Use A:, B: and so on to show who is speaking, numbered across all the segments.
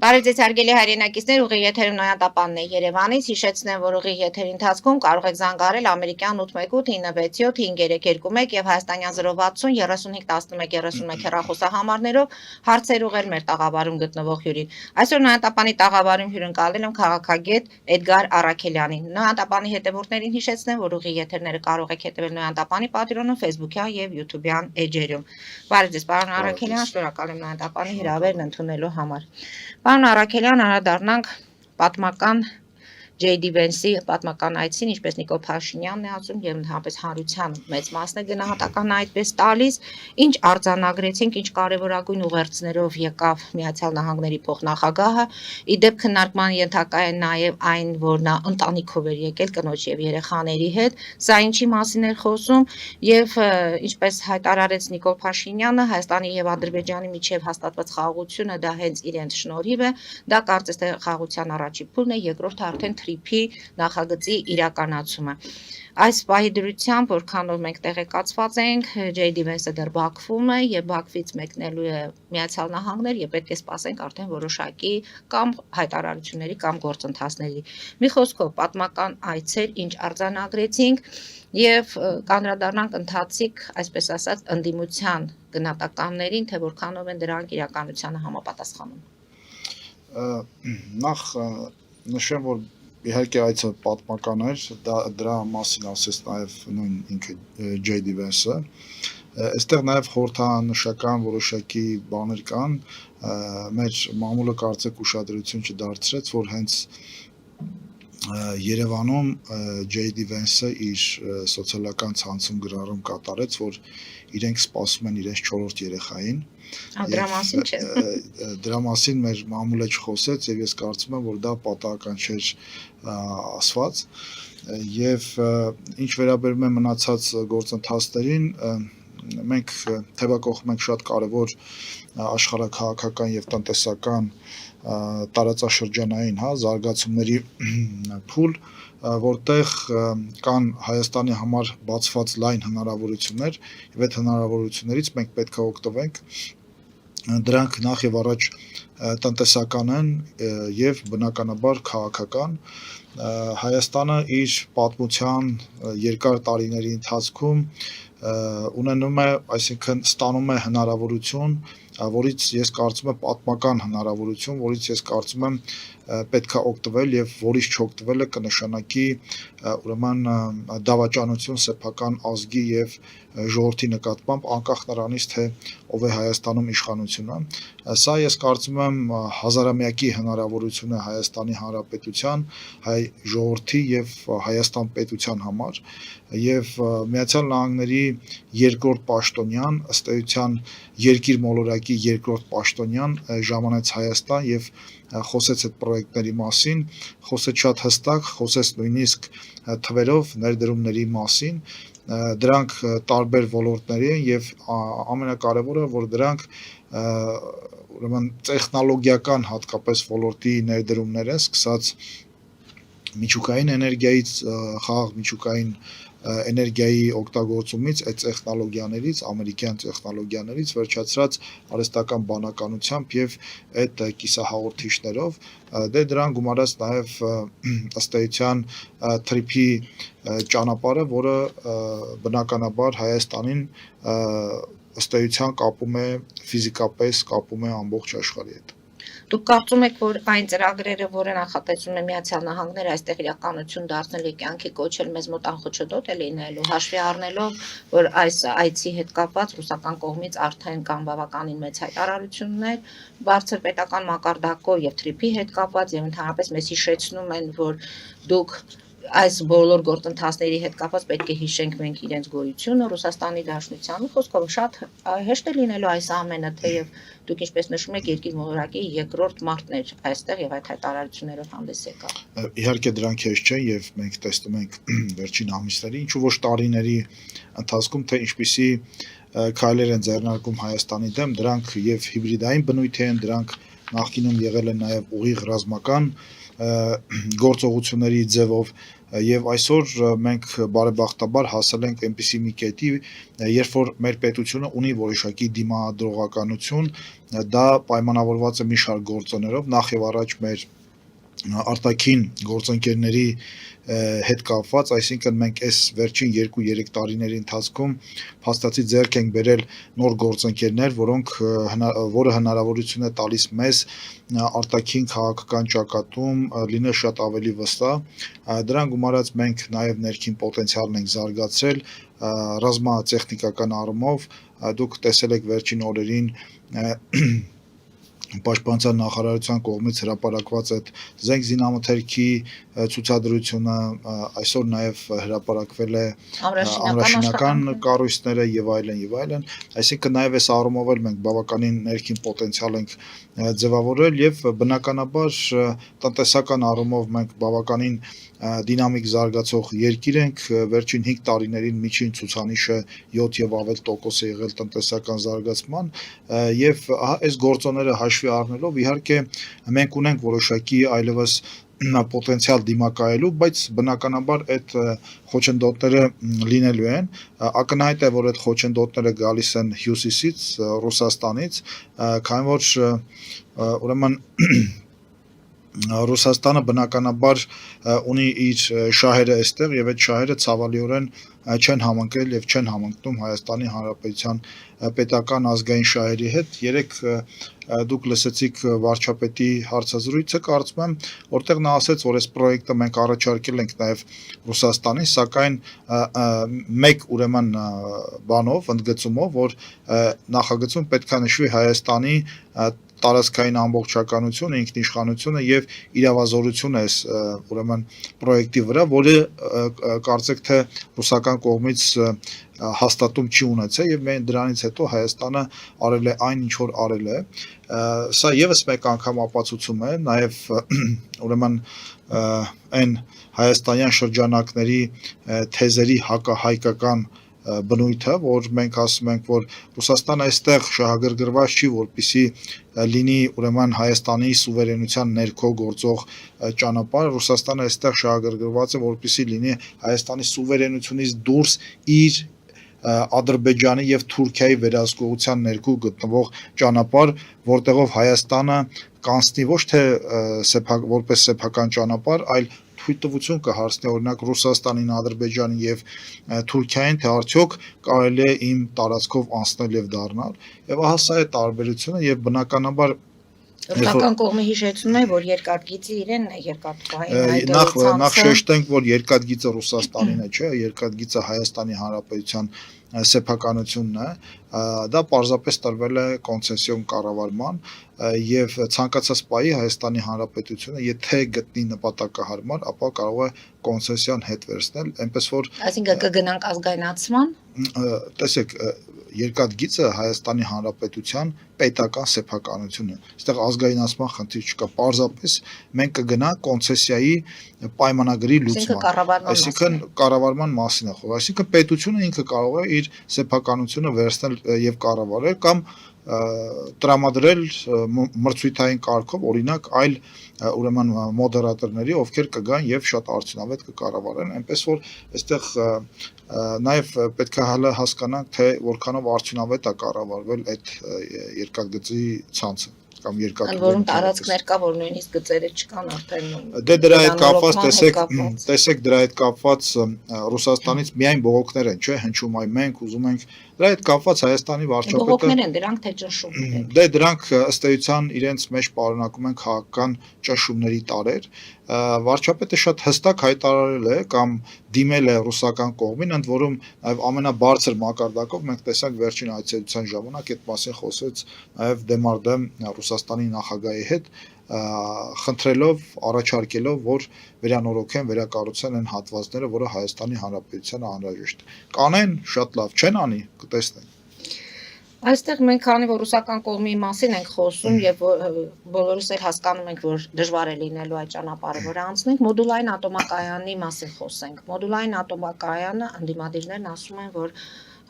A: Բարև ձեզ հարգելի հայրենակիցներ, ուղիղ եթերում Նոյան Տապանն է Երևանից, հիշեցնեմ, որ ուղիղ եթերի ընթացքում կարող եք զանգարել ամերիկյան 818-967-521 եւ հայաստանյան 060-3511-31 հեռախոսահամարներով հարցեր ուղղել մեր տաղավարում գտնվող հյուրին։ Այսօր Նոյան Տապանի տաղավարում հյուրընկալել եմ քաղաքագետ Էդգար Առաքելյանին։ Նոյան Տապանի հետևորդներին հիշեցնեմ, որ ուղիղ եթերները կարող եք հետևել Նոյան Տապանի պատրոնում, Facebook-յան եւ YouTube-յան էջերում։ Բարև ձեզ, պարոն Առաքելյան, շնորհակալ եմ Նոյան Տապանի հրավերն ընդունելու համար։ Պարոն Առաքելյան, անդրադառնանք պատմական J.D. Vance-ի պատմական այցին, ինչպես Նիկոլ Փաշինյանն է ասում, եւ ընդհանրապես հանրության մեծ մասն է գնահատականը այդպես տալիս, ինչ արձանագրեցինք, ինչ կարևորագույն ուղերձներով եկավ Միացյալ Նահանգների փոխնախագահը, իդեպ քննարկման ենթակա է նաեւ այն, որ նա ընտանիքով էր եկել կնոջ եւ երեխաների հետ, սա ինչի մասին էր խոսում, եւ ինչպես հայտարարեց Նիկոլ Փաշինյանը, Հայաստանի եւ Ադրբեջանի միջև հաստատված խաղաղությունը դա հենց իրենց շնորհիվ է, դա կարծես թե խաղաղության առաջին փուլն է, երկրորդը արդեն Թրիփի նախագծի իրականացումը։ Այս պահի դրությամբ, որքանով մենք տեղեկացված ենք, J.D. Vance-ը դեռ Բաքվում է եւ Բաքվից մեկնելու է Միացյալ Նահանգներ եւ պետք է սպասենք արդեն որոշակի կամ հայտարարությունների կամ գործընթացների։ Մի խոսքով, պատմական այցեր, ինչ արձանագրեցինք եւ կանդրադառնանք ընթացիկ, այսպես ասած, ընդդիմության գնահատականներին, թե որքանով են դրանք իրականությանը համապատասխանում։
B: Նախ նշեմ, որ իհարկե այցը պատմական էր, դրա մասին ասեց նաև նույն ինքը J.D. Vance-ը։ Այստեղ նաև խորհրդանշական որոշակի բաներ կան, մեր մամուլը կարծեք ուշադրություն չդարձրեց, որ հենց Երևանում J.D. Vance-ը իր սոցիալական ցանցում գրառում կատարեց, որ իրենք սպասում են իրենց 4-րդ երեխային։
A: Դրա մասին չէ։
B: Դրա մասին մեր մամուլը չխոսեց եւ ես կարծում եմ, որ դա պատահական չէր ասված եւ ինչ վերաբերում է մնացած գործընթացներին, մենք թեւակողմ ենք շատ կարեւոր աշխարհաքաղաքական եւ տնտեսական տարածաշրջանային զարգացումների փուլ, որտեղ կան Հայաստանի համար բացված լայն հնարավորություններ եւ այդ հնարավորություններից մենք պետք է օգտվենք։ Դրանք նախ եւ առաջ տնտեսական են եւ բնականաբար քաղաքական։ Հայաստանը իր պատմության երկար տարիների ընթացքում ունենում է, այսինքն ստանում է հնարավորություն, որից ես կարծում եմ պատմական հնարավորություն, որից ես կարծում եմ պետք է օգտվել եւ որից չօգտվելը կնշանակի ուրեմն դավաճանություն սեփական ազգի եւ ժողովրդի նկատմամբ, անկախ նրանից թե ով է Հայաստանում իշխանությունը։ Սա ես կարծում եմ հազարամյակի հնարավորություն է Հայաստանի Հանրապետության, հայ ժողովրդի եւ Հայաստան պետության համար եւ Միացյալ Նահանգների երկրորդ պաշտոնյան, ըստ էության երկիր մոլորակի երկրորդ պաշտոնյան ժամանեց Հայաստան եւ խոսեց այդ պրոյեկտների մասին, խոսեց շատ հստակ, խոսեց նույնիսկ թվերով ներդրումների մասին, դրանք տարբեր ոլորտների են եւ ամենակարևորը, որ դրանք ուրեմն տեխնոլոգիական հատկապես ոլորտի ներդրումներ են, սկսած միջուկային էներգիայից, խաղաղ միջուկային էներգիայի օգտագործումից, այդ տեխնոլոգիաներից, ամերիկյան տեխնոլոգիաներից վերջացրած արհեստական բանականությամբ եւ այդ կիսահաղորդիչներով, դե դրան գումարած նաեւ ըստ էության Թրիփի ճանապարհը, որը բնականաբար Հայաստանին ըստ էության կապում է ֆիզիկապես կապում է ամբողջ աշխարհի հետ։
A: Դուք կարծում եք, որ այն ծրագրերը, որը նախատեսում է Միացյալ Նահանգները այստեղ իրականություն դարձնել եւ կյանքի կոչել մեզ մոտ անխոչընդոտ է լինելու, հաշվի առնելով, որ այս այցի հետ կապված ռուսական կողմից արդեն կան բավականին մեծ հայտարարություններ, բարձր պետական մակարդակով եւ Թրիփի հետ կապված եւ ընդհանրապես մեզ հիշեցնում են, որ դուք այս բոլոր գործընթացների հետ կապված պետք է հիշենք մենք իրենց գոյությունը Ռուսաստանի Դաշնությանը, խոսքով շատ հեշտ է լինելու այս ամենը, թեև դուք ինչպես նշում եք երկիր մոլորակի երկրորդ մարտներ այստեղ եւ այդ հայտարարություններով հանդես եկա։
B: Իհարկե դրանք հեշտ չեն եւ մենք տեսնում ենք վերջին ամիսների, ինչու ոչ տարիների ընթացքում թե ինչպիսի քայլեր են ձեռնարկում Հայաստանի դեմ, դրանք եւ հիբրիդային բնույթ են, դրանք նախկինում եղել են նաեւ ուղիղ ռազմական գործողությունների ձևով եւ այսօր մենք բարեբախտաբար հասել ենք այնպիսի մի կետի, երբ որ մեր պետությունը ունի որոշակի դիմադրողականություն, դա պայմանավորված է մի շարք գործոններով, նախ եւ առաջ մեր արտաքին գործընկերների հետ կապված, այսինքն մենք այս վերջին 2-3 տարիների ընթացքում փաստացի ձեռք ենք բերել նոր գործընկերներ, որը հնարավորություն է տալիս մեզ արտաքին քաղաքական ճակատում լինել շատ ավելի վստահ։ Դրան գումարած մենք նաև ներքին պոտենցիալն ենք զարգացրել ռազմատեխնիկական առումով, դուք տեսել եք վերջին օրերին Պաշտպանության նախարարության կողմից հրապարակված այդ զենք զինամթերքի ցուցադրությունը, այսօր նաև հրապարակվել է ամրաշինական կառույցները եւ այլն, այսինքն նաև այս առումով էլ մենք բավականին ներքին պոտենցիալ ենք ձևավորել եւ բնականաբար տնտեսական առումով մենք բավականին դինամիկ զարգացող երկիր ենք, վերջին 5 տարիներին միջին ցուցանիշը 7 եւ ավել տոկոս է եղել տնտեսական զարգացման եւ այս գործոնները հաշվի առնելով իհարկե մենք ունենք որոշակի այլևս պոտենցիալ դիմակայելու, բայց բնականաբար այդ խոչընդոտները լինելու են, ակնհայտ է, որ այդ խոչընդոտները գալիս են հյուսիսից, Ռուսաստանից, քանի որ ուրեմն Ռուսաստանը բնականաբար ունի իր շահերը այստեղ եւ այդ շահերը ցավալիորեն չեն համընկել եւ չեն համընկնում Հայաստանի Հանրապետության պետական ազգային շահերի հետ։ Երեք դուք լսեցիք վարչապետի հարցազրույցը, կարծում եմ, որտեղ նա ասաց, որ այս պրոյեկտը մենք առաջարկել ենք նաեւ Ռուսաստանին, սակայն մեկ ուրեմն բանով, ընդգծումով, որ նախագծում պետք է նշվի Հայաստանի տարածքային ամբողջականությունը, ինքնիշխանությունը եւ իրավազորությունը այս ուրեմն պրոյեկտի վրա, որը կարծեք թե ռուսական կողմից հաստատում չի ունեցել եւ մենք դրանից հետո Հայաստանը արել է այն ինչ որ արել է, սա եւս մեկ անգամ ապացուցում է նաեւ ուրեմն այն հայաստանյան շրջանակների թեզերի հակահայկական բնույթը, որ մենք ասում ենք, որ Ռուսաստանը այստեղ շահագրգռված չի, որպեսզի լինի ուրեմն Հայաստանի սուվերենության ներքո գործող ճանապարհ, Ռուսաստանը այստեղ շահագրգռված է, որպեսզի լինի Հայաստանի սուվերենությունից դուրս իր Ադրբեջանի եւ Թուրքիայի վերահսկողության ներքո գտնվող ճանապարհ, որտեղով Հայաստանը կանցնի ոչ թե որպես սեփական ճանապարհ, այլ թույլտվություն կհարցնի օրինակ Ռուսաստանին, Ադրբեջանին եւ Թուրքիային, թե արդյոք կարելի է իմ տարածքով անցնել եւ դառնալ։ Եվ ահա սա է տարբերությունը եւ բնականաբար
A: Ռուսական կողմը հիշեցնում է, որ երկաթգիծը իրենն է, երկաթուղային
B: նախ շեշտենք, որ երկաթգիծը Ռուսաստանին է, չէ, երկաթգիծը Հայաստանի Հանրապետության սեփականությունն է, դա պարզապես տրվել է կոնցեսիոն կառավարման եւ ցանկացած պահի Հայաստանի Հանրապետությունը, եթե գտնի նպատակահարմար, ապա կարող է կոնցեսիան հետ վերցնել, այնպես որ
A: այսինքն կգնանք ազգայնացման։
B: Տեսեք, երկաթգիծը Հայաստանի Հանրապետության պետական սեփականություն է։ Այստեղ ազգայնացման խնդիր չկա, պարզապես մենք կգնանք կոնցեսիայի պայմանագրի լուծման, այսինքն կառավարման մասին է խոսքը, այսինքն պետությունը ինքը կարող է իր սեփականությունը վերցնել եւ կառավարել կամ տրամադրել մրցույթային կարգով, օրինակ այլ ուրեմն մոդերատորների, ովքեր կգան եւ շատ արդյունավետ կկառավարեն, այնպես որ այստեղ նաեւ պետք է հələ հասկանանք, թե որքանով արդյունավետ է կառավարվել այդ երկաթգծի ցանցը կամ
A: երկաթուղային տարածքներ կա, որ նույնիսկ գծերը չկան արդեն։
B: Դե դրա հետ կապված տեսեք դրա հետ կապված Ռուսաստանից միայն բողոքներ են, չէ, հնչում այ մենք ուզում ենք դրա հետ կապված Հայաստանի վարչապետը
A: բողոքներ են, դրանք թե ճնշումներ են։
B: Դե դրանք ըստ էության իրենց մեջ պարունակում են քաղաքական ճնշումների տարեր։ Վարչապետը շատ հստակ հայտարարել է կամ դիմել է ռուսական կողմին, ընդ որում նաև ամենաբարձր մակարդակով մենք տեսանք վերջին այցելության ժամանակ այդ մասին խոսեց նաև դեմարդեմ Ռուսաստանի նախագահի հետ, խնդրելով, առաջարկելով, որ վերանորոգեն, վերակառուցեն այն հատվածները, որը Հայաստանի Հանրապետությանը անհրաժեշտ է։ Կանեն, շատ լավ, չեն անի, կտեսնենք։
A: Այստեղ մենք քանի որ ռուսական կողմի մասին ենք խոսում եւ բոլորս էլ հասկանում ենք, որ դժվար է լինելու այդ ճանապարհը, որ անցնենք, մոդուլային ատոմակայանի մասին խոսենք։ Մոդուլային ատոմակայանը ընդդիմադիրներն ասում են, որ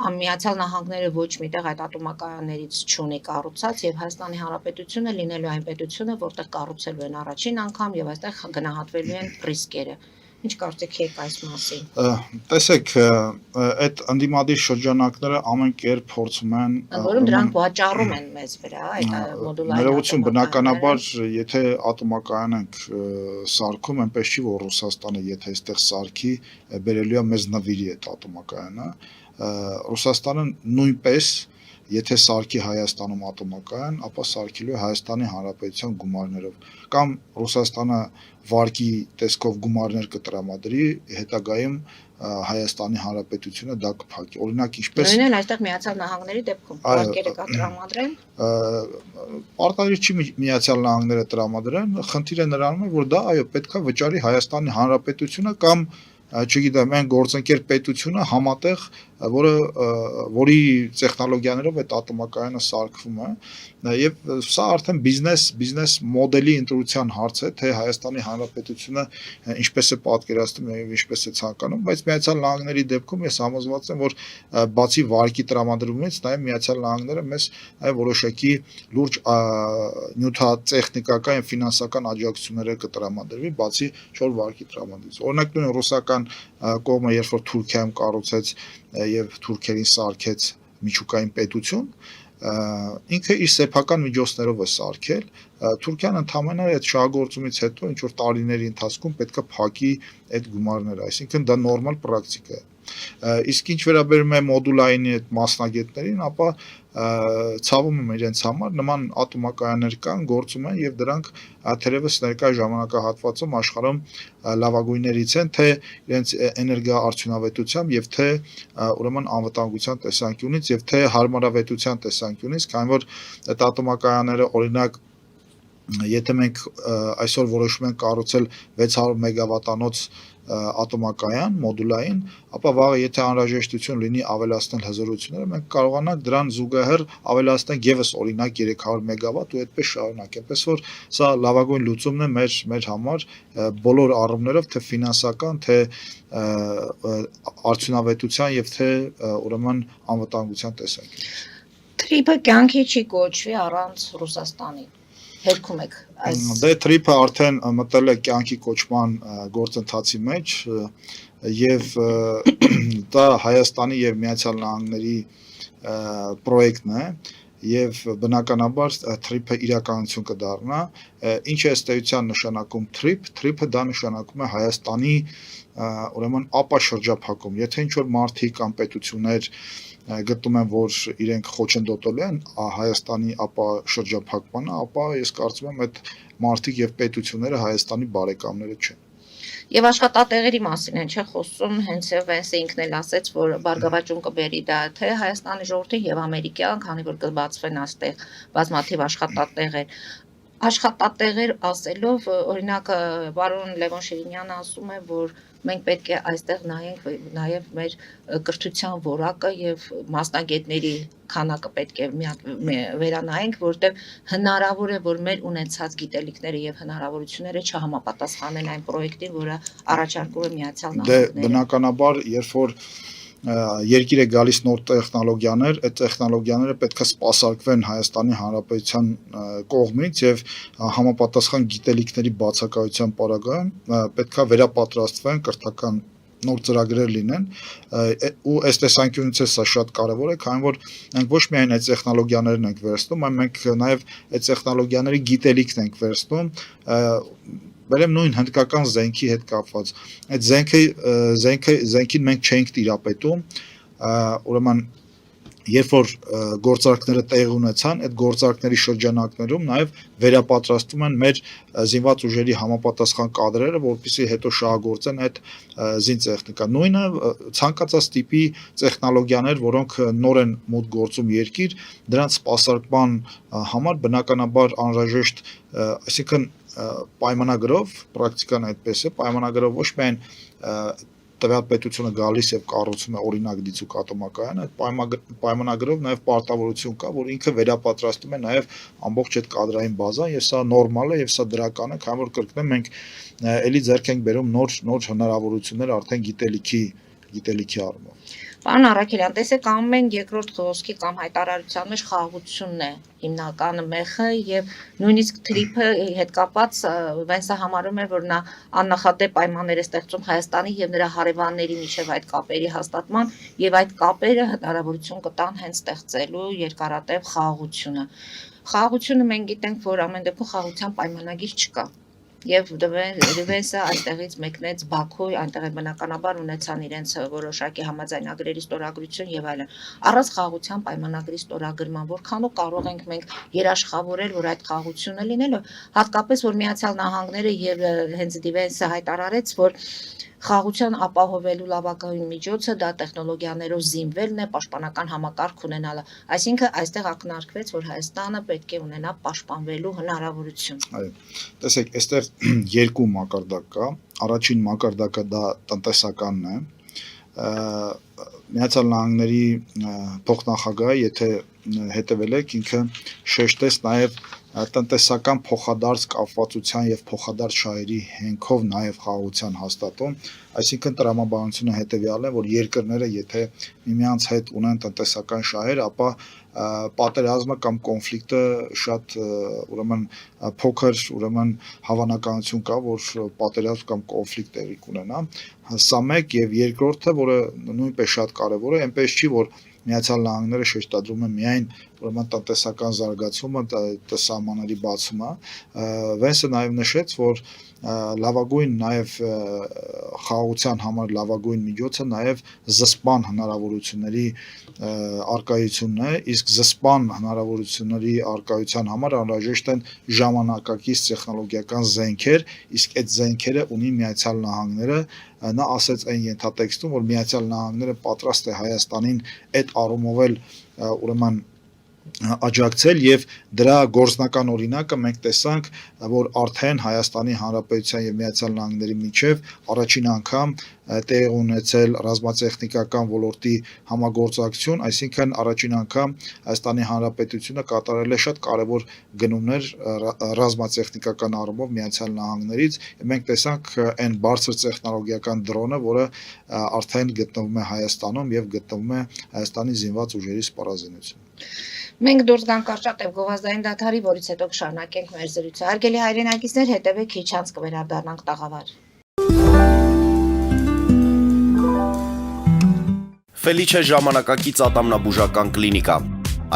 A: Միացյալ Նահանգները ոչ միտեղ այդ ատոմակայաններից չունի կառուցած եւ Հայաստանի Հանրապետությունը լինելու այն պետությունը, որտեղ կառուցելու են առաջին անգամ եւ այստեղ գնահատվելու են ռիսկերը։ Ինչ կարծիք եք այս մասին։
B: Տեսեք, այդ ընդդիմադիր շրջանակները ամեն կերպ փորձում են
A: Որում դրանք վաճառում են մեզ վրա, այդ մոդուլային
B: ներողություն, բնականաբար, եթե ատոմակայան ենք սարքում, այնպես չի, որ Ռուսաստանը եթե այստեղ սարքի, բերելու է մեզ նվիրի այդ ատոմակայանը, Ռուսաստանը նույնպես եթե սարքի Հայաստանում ատոմակայան, ապա սարքելու է Հայաստանի Հանրապետության գումարներով, կամ Ռուսաստանը վարկի տեսքով գումարներ կտրամադրի, հետագայում Հայաստանի Հանրապետությունը դա կփակի։ Օրինակ, ինչպես
A: նույնն այստեղ Միացյալ Նահանգների դեպքում վարկերը կտրամադրեն։
B: Պարտադիր չի Միացյալ Նահանգները տրամադրեն, խնդիրը նրանում է, որ դա այո, պետքա վճարի Հայաստանի Հանրապետությունը կամ չգիտեմ, այն գործընկեր պետությունը համատեղ, որի տեխնոլոգիաներով այդ ատոմակայանը սարքվում է, եւ սա արդեն բիզնես մոդելի ընտրության հարց է, թե Հայաստանի Հանրապետությունը ինչպես է պատկերացնում եւ ինչպես է ցանկանում, բայց Միացյալ Նահանգների դեպքում ես համոզված եմ, որ բացի վարկի տրամադրումից, նաեւ Միացյալ Նահանգները մեզ այ որոշակի լուրջ նյութատեխնիկական եւ ֆինանսական աջակցություններ կտրամադրվի, բացի 4 վարկի տրամադրումից։ Օրինակ նույն ռուսական կողմը, երբ որ Թուրքիայում կառուցեց եւ թուրքերին սարքեց միջուկային պետություն, ինքը իր սեփական միջոցներով է սարքել, Թուրքիան ընդհանրապես այդ շահագործումից հետո ինչ որ տարիների ընթացքում պետք է փակի այդ գումարները, այսինքն դա նորմալ պրակտիկա է։ Իսկ ինչ վերաբերում է մոդուլային այդ մասնագետներին, ապա ցավում եմ իրենց համար նման ատոմակայաններ կան, գործում են եւ դրանք թերևս ներկա ժամանակահատվածում աշխարհում լավագույններից են, թե իրենց էներգոարդյունավետությամբ եւ թե ուրեմն անվտանգության տեսանկյունից եւ թե հարմարավետության տեսանկյունից, քանի որ այդ ատոմակայանները օրինակ եթե մենք այսօր որոշում ենք կառուցել 600 մեգավատանոց ատոմակայան մոդուլային, ապա վաղը եթե անհրաժեշտություն լինի ավելացնել հզորությունները, մենք կարողանանք դրան զուգահեռ ավելացնել եւս օրինակ 300 մեգավատ ու այդպես շարունակ, այնպես որ սա լավագույն լուծումն է մեր համար բոլոր առումներով, թե ֆինանսական, թե արդյունավետության եւ թե ուրեմն անվտանգության տեսանկյունից։
A: Թրիփը կյանքի չի կոչվի առանց Ռուսաստանի։ Հերքում եք այս
B: Դե թրիփը արդեն մտել է կյանքի կոչման գործընթացի մեջ եւ դա Հայաստանի եւ Միացյալ Նահանգների պրոյեկտն է եւ բնականաբար թրիփը իրականություն կդառնա։ Ինչ է ըստ էության նշանակում թրիփը դա նշանակում է Հայաստանի ուրեմն ապա շրջափակում, եթե ինչ որ մարդիկ կամ պետություններ գտնում են, որ իրենք խոչընդոտել են Հայաստանի ապա շրջափակմանը, ապա ես կարծում եմ այդ մարդիկ եւ պետությունները Հայաստանի բարեկամները չեն։
A: Եվ աշխատատեղերի մասին են չէ խոսում, հենց Վենսը ինքն էլ ասեց, որ բարգավաճում կբերի դա թե Հայաստանի ժողովրդին եւ ամերիկյան, քանի որ կբացվեն այստեղ բազմաթիվ աշխատատեղեր։ Աշխատատեղեր ասելով, օրինակ պարոն Լևոն Շիրինյանը ասում է, որ մենք պետք է այստեղ նայենք նաև մեր կրթության որակը եւ մասնագետների քանակը պետք է վերանայենք, որտեղ հնարավոր է, որ մեր ունեցած գիտելիքները եւ հնարավորությունները չհամապատասխանեն այն պրոյեկտին, որը առաջարկում է Միացյալ Նահանգները։
B: Դե բնականաբար, երբ որ երկիր է գալիս նոր տեխնոլոգիաներ, այդ տեխնոլոգիաները պետք է սպասարկվեն Հայաստանի Հանրապետության կողմից եւ համապատասխան գիտելիքների բացակայության պարագայում պետք է վերապատրաստվեն կրթական նոր ծրագրեր լինեն ու այս տեսանկյունից է սա շատ կարևոր է, քանի որ մենք ոչ միայն այդ տեխնոլոգիաներն ենք վերցնում, այլ մենք նաեւ այդ տեխնոլոգիաների գիտելիքն ենք վերցնում Բերեմ նույն հնդկական զենքի հետ կապված։ Այդ զենքին մենք չենք տիրապետում, ուրեմն երբ որ գործարքները տեղի ունեցան, այդ գործարքների շրջանակներում նաև վերապատրաստում են մեր զինված ուժերի համապատասխան կադրերը, որպեսզի հետո շահագործեն այդ զինտեխնիկան։ Նույնը ցանկացած տիպի տեխնոլոգիաներ, որոնք նոր են մոտ գործում երկիր, դրանց սպասարկման համար բնականաբար անհրաժեշտ, այսինքն պայմանագրով, պրակտիկան այդպես է, պայմանագրով ոչ միայն տվյալ պետությունը գալիս եւ կառուցում է օրինակ դիցուկ ատոմակայանը, այդ պայմանագրով նաեւ պարտավորություն կա, որ ինքը վերապատրաստում է նաեւ ամբողջ այդ կադրային բազան, եւ սա նորմալ է եւ սա դրական է, քանի որ կրկնեմ մենք էլի ձեռք ենք բերում նոր հնարավորություններ արդեն գիտելիքի առումով։
A: Պարոն Արաքելյան, տեսեք, ամեն երկրորդ խոսքի կամ հայտարարության մեջ խաղաղությունն է հիմնական մեխը եւ նույնիսկ թրիփը հետ կապված Վենսը համարում է, որ նա աննախադեպ պայմաններ է ստեղծում Հայաստանի եւ նրա հարևանների միջև այդ կապերի հաստատման եւ այդ կապերը հնարավորություն կտան հենց ստեղծելու երկարատև խաղաղությունը։ Խաղաղությունը մենք գիտենք, որ ամեն դեպքում խաղաղության պայմանագիր չկա։ Եվ Դվենսը այստեղից մեկնեց Բաքու, այնտեղ էլ բնականաբար ունեցան իրենց որոշակի համաձայնագրերի ստորագրություն եւ այլն։ Առանց խաղաղության պայմանագրի ստորագրման որքանով կարող ենք մենք երաշխավորել, որ այդ խաղաղությունը լինելու, հատկապես որ Միացյալ Նահանգները եւ հենց Դվենսը հայտարարեց, որ խաղաղության ապահովելու լավագույն միջոցը դա տեխնոլոգիաներով զինվելն է, պաշտպանական համակարգ ունենալը։ Այսինքն այստեղ ակնարկվեց, որ Հայաստանը պետք է ունենա պաշտպանվելու հնարավորություն։
B: Այո, տեսեք, այստեղ երկու մակարդակ կա։ Առաջին մակարդակը դա տնտեսականն է։ Միացյալ Նահանգների փոխնախագահը, եթե հետևել եք, ինքը շեշտեց նաև տնտեսական փոխադարձ կապվածության եւ փոխադարձ շահերի հենքով նաև խաղաղության հաստատում, այսինքն տրամաբանությունը հետեւյալն է, որ երկրները եթե միմյանց հետ ունեն տնտեսական շահեր, ապա պատերազմը կամ կոնֆլիկտը շատ ուրեմն փոքր ուրեմն հավանականություն կա, որ պատերազմ կամ կոնֆլիկտ տեղի կունենա։ Սա մեկ եւ երկրորդը, որը նույնպես շատ կարեւոր է, այնպես չի, որ Միացյալ Նահանգները շեշտադրում են միայն ուրեմն տնտեսական զարգացումը, սահմանների բացումը։ Վենսը նաև նշեց, որ լավագույն նաև խաղաղության համար լավագույն միջոցը նաև զսպան հնարավորությունների արկայությունն է, իսկ զսպան հնարավորությունների արկայության համար անհրաժեշտ են ժամանակակից տեխնոլոգիական զենքեր, իսկ այդ զենքերը ունի Միացյալ Նահանգները։ Նա ասեց այն ենթատեքստում, որ Միացյալ Նահանգները պատրաստ է Հայաստանին այդ առումով էլ ուրեմն աջակցել եւ դրա գործնական օրինակը մենք տեսանք, որ արդեն Հայաստանի Հանրապետության եւ Միացյալ Նահանգների միջև առաջին անգամ տեղի ունեցել ռազմատեխնիկական ոլորտի համագործակցություն, այսինքն առաջին անգամ Հայաստանի Հանրապետությունը կատարել է շատ կարևոր գնումներ ռազմատեխնիկական առումով Միացյալ Նահանգներից, եւ մենք տեսանք այն բարձր տեխնոլոգիական դրոնը, որը արդեն գտնվում է Հայաստանում եւ գտնվում է Հայաստանի զինված ուժերի սպառազինությունում։
A: Մենք դուրս գանք կարճատև գովազդային դադարի, որից հետո կշարունակենք մեր զրույցը։ Հարգելի հայրենակիցներ, հետևեք քիչ անց կվերադառնանք տաղավար։
C: Ֆելիչե ժամանակակից ատամնաբուժական կլինիկա։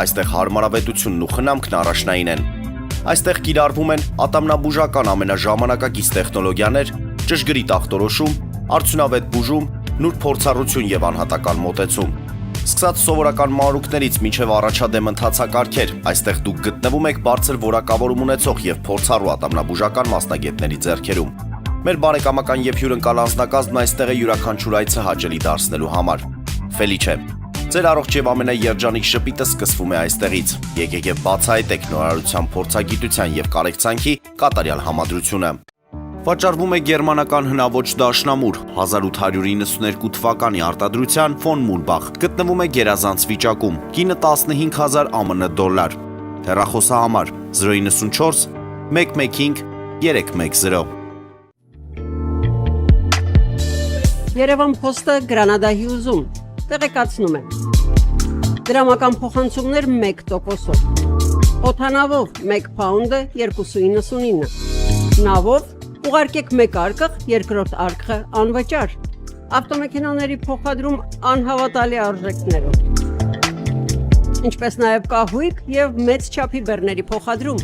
C: Այստեղ հարմարավետությունն ու խնամքն առաջնային են։ Այստեղ կիրառվում են ատամնաբուժական ամենաժամանակակից տեխնոլոգիաներ, ճշգրիտ ախտորոշում, արդյունավետ բուժում, նուրբ փորձառություն եւ անհատական մոտեցում։ Սկսած սովորական մանրուքներից մինչև առաջադեմ ընթացակարգեր, այստեղ դուք գտնվում եք բարձր որակավորում ունեցող եւ փորձառու ատամնաբուժական մասնագետների ձեռքերում։ Մեր բարեկամական եւ հյուրընկալ անձնակազմն այստեղ է յուրաքանչյուր այցը հաճելի դարձնելու համար։ Ֆելիչե, ձեր առողջ եւ ամենաերջանիկ շպիտը սկսվում է այստեղից։ Եկեք եւ բացահայտեք նորարարության փորձագիտության եւ կարեկցանքի կատարյալ համադրությունը։ Վաճառվում է գերմանական հնաոճ դաշնամուր 1892 թվականի արտադրության ֆոն Մուլբախ, գտնվում է գերազանց վիճակում, կինը 15000 ԱՄՆ դոլար, հեռախոսահամար 094 115 310։
D: Երևան փոստը Գրանադա Հյուզում, տեղեկացնում եմ։ Դրամական փոխանցումներ 1%-ով, օդանավով 1 փաունդը 2.99, նավով ուղարկեք մեկ արկղ, երկրորդ արկղը անվճար, ավտոմեքենաների փոխադրում անհավատալի արժեքներով, ինչպես նաև կահույք և մեծ չափի բեռների փոխադրում։